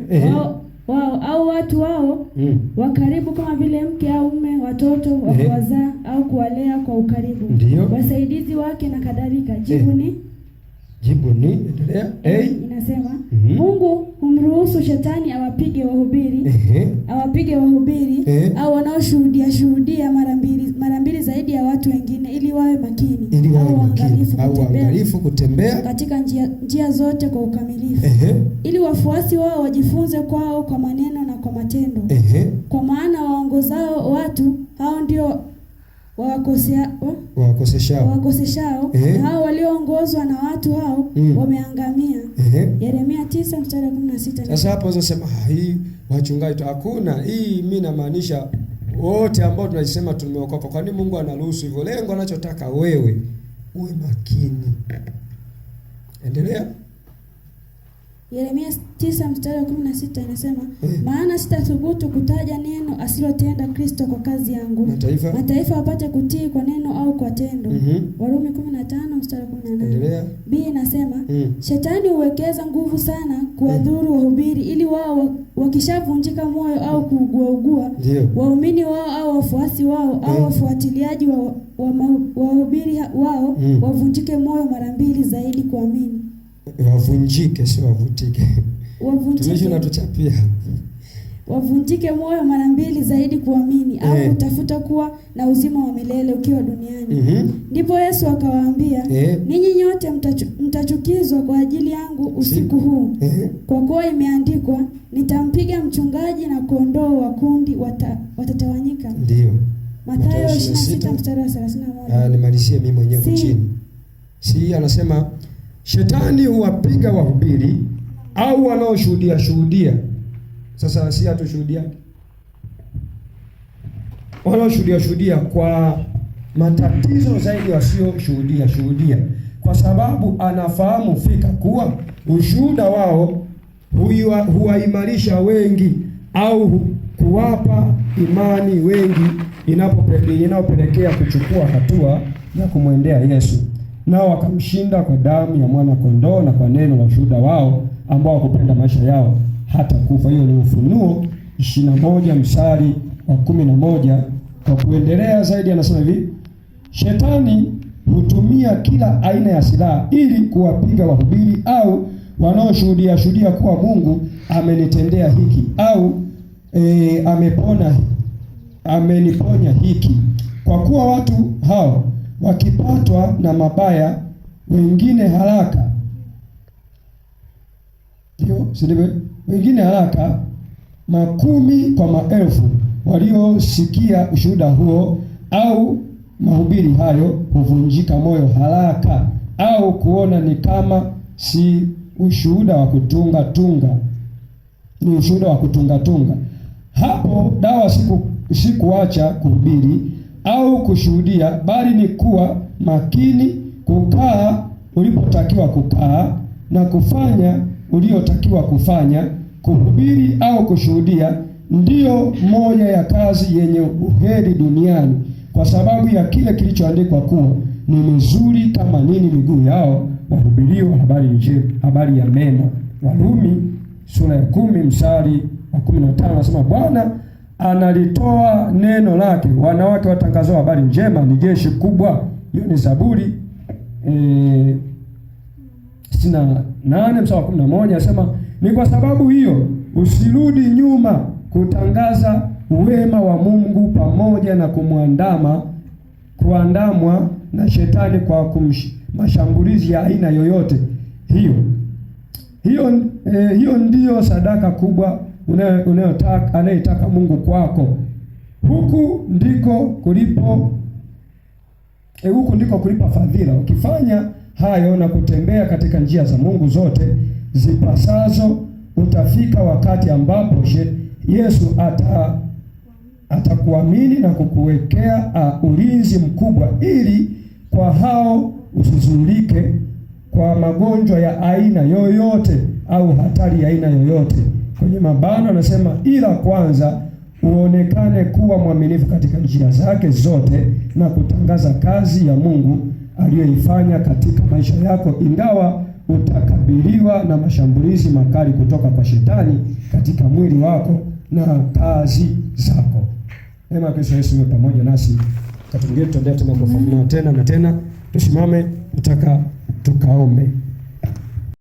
wao au watu wao wa karibu kama vile mke au mume, watoto wa kuwazaa au kuwalea kwa ukaribu, wasaidizi wake na kadhalika. Jibu ni endelea. Inasema Mungu humruhusu shetani awapige wahubiri au wanaoshuhudia mara mbili zaidi ya watu wengine, ili wawe makini au waangalifu kutembea katika njia zote kwa ukamilifu, ili wafuasi wao wajifunze kwao kwa maneno na kwa matendo. Kwa maana waongozao watu hao ndio wawakoseshao, hao walioongozwa na watu hao wameangamia. Yeremia 9:16. Sasa hapo unasema hii wachungaji hakuna hii, mimi namaanisha wote ambao tunasema tumeokoka. Kwa nini Mungu anaruhusu hivyo? Lengo anachotaka wewe uwe makini. Endelea. Yeremia 9:16 inasema, maana sitathubutu kutaja neno asilotenda Kristo kwa kazi yangu. Mataifa wapate kutii kwa neno au kwa tendo. Warumi 15:18. B inasema, Shetani huwekeza nguvu sana kuwadhuru wahubiri ili wao wakishavunjika moyo au kuugua waumini wao au wafuasi wao au wafuatiliaji wa wahubiri wao wavunjike moyo mara mbili zaidi kuamini. Wavunjike, si wavutike. Wavunjike na tuchapia. Wavunjike moyo mara mbili zaidi kuamini au kutafuta kuwa na uzima wa milele ukiwa duniani. Ndipo Yesu akawaambia, ninyi nyote mtachukizwa kwa ajili yangu usiku huu. Kwa kuwa imeandikwa, nitampiga mchungaji na kondoo wa kundi watatawanyika. Ndio. Mathayo 26:31. Nimalizie mimi mwenyewe chini. Si anasema Shetani huwapiga wahubiri au wanaoshuhudia. Sasa si hatushuhudia. Wanaoshuhudia kwa matatizo zaidi wasioshuhudia. Kwa sababu anafahamu fika kuwa ushuhuda wao huwaimarisha wengi au kuwapa imani wengi inapopelekea kuchukua hatua ya kumwendea Yesu. Nao wakamshinda kwa damu ya mwana kondoo na kwa neno la ushuhuda wao ambao wakupenda maisha yao hata kufa. Hiyo ni Ufunuo 21:11. Kwa kuendelea zaidi anasema hivi, Shetani hutumia kila aina ya silaha ili kuwapiga wahubiri au wanaoshuhudia kuwa Mungu amenitendea hiki au ameniponya hiki. Kwa kuwa watu hao wakipatwa na mabaya wengine haraka, wengine haraka, makumi kwa maelfu waliosikia ushuhuda huo au mahubiri hayo huvunjika moyo haraka au kuona ni kama si ushuhuda wa kutunga. Hapo dawa si kuacha kuhubiri au kushuhudia, bali ni kuwa makini, kukaa ulipotakiwa kukaa na kufanya uliotakiwa kufanya. Kuhubiri au kushuhudia ndiyo moja ya kazi yenye uheri duniani, kwa sababu ya kile kilichoandikwa kuwa ni mizuri kama nini miguu yao wahubiriwa habari njema, habari ya mema. Warumi 10:15 nasema, Bwana analitoa neno lake, wanawake watangazao habari njema ni jeshi kubwa. Hiyo ni Zaburi 68:11 anasema, ni kwa sababu hiyo usirudi nyuma kutangaza uwema wa Mungu pamoja na kuandamwa na Shetani kwa mashambulizi ya aina yoyote. Hiyo ndiyo sadaka kubwa anayetaka Mungu kwako. Huku ndiko kulipa fadhila. Ukifanya hayo na kutembea katika njia za Mungu zote zipasazo, utafika wakati ambapo Yesu atakuamini na kukuwekea ulinzi mkubwa, ili kwa hao usizulike kwa magonjwa ya aina yoyote au hatari ya aina yoyote. Kwenye mabano anasema, ila kwanza uonekane kuwa mwaminifu katika njia zake zote na kutangaza kazi ya Mungu aliyoifanya katika maisha yako, ingawa utakabiliwa na mashambulizi makali kutoka kwa Shetani katika mwili wako na kazi zako. Neema Kristo Yesu iwe pamoja nasi. Katungeni tuendelee tena kufafanua tena na tena. Tusimame, nataka tukaombe.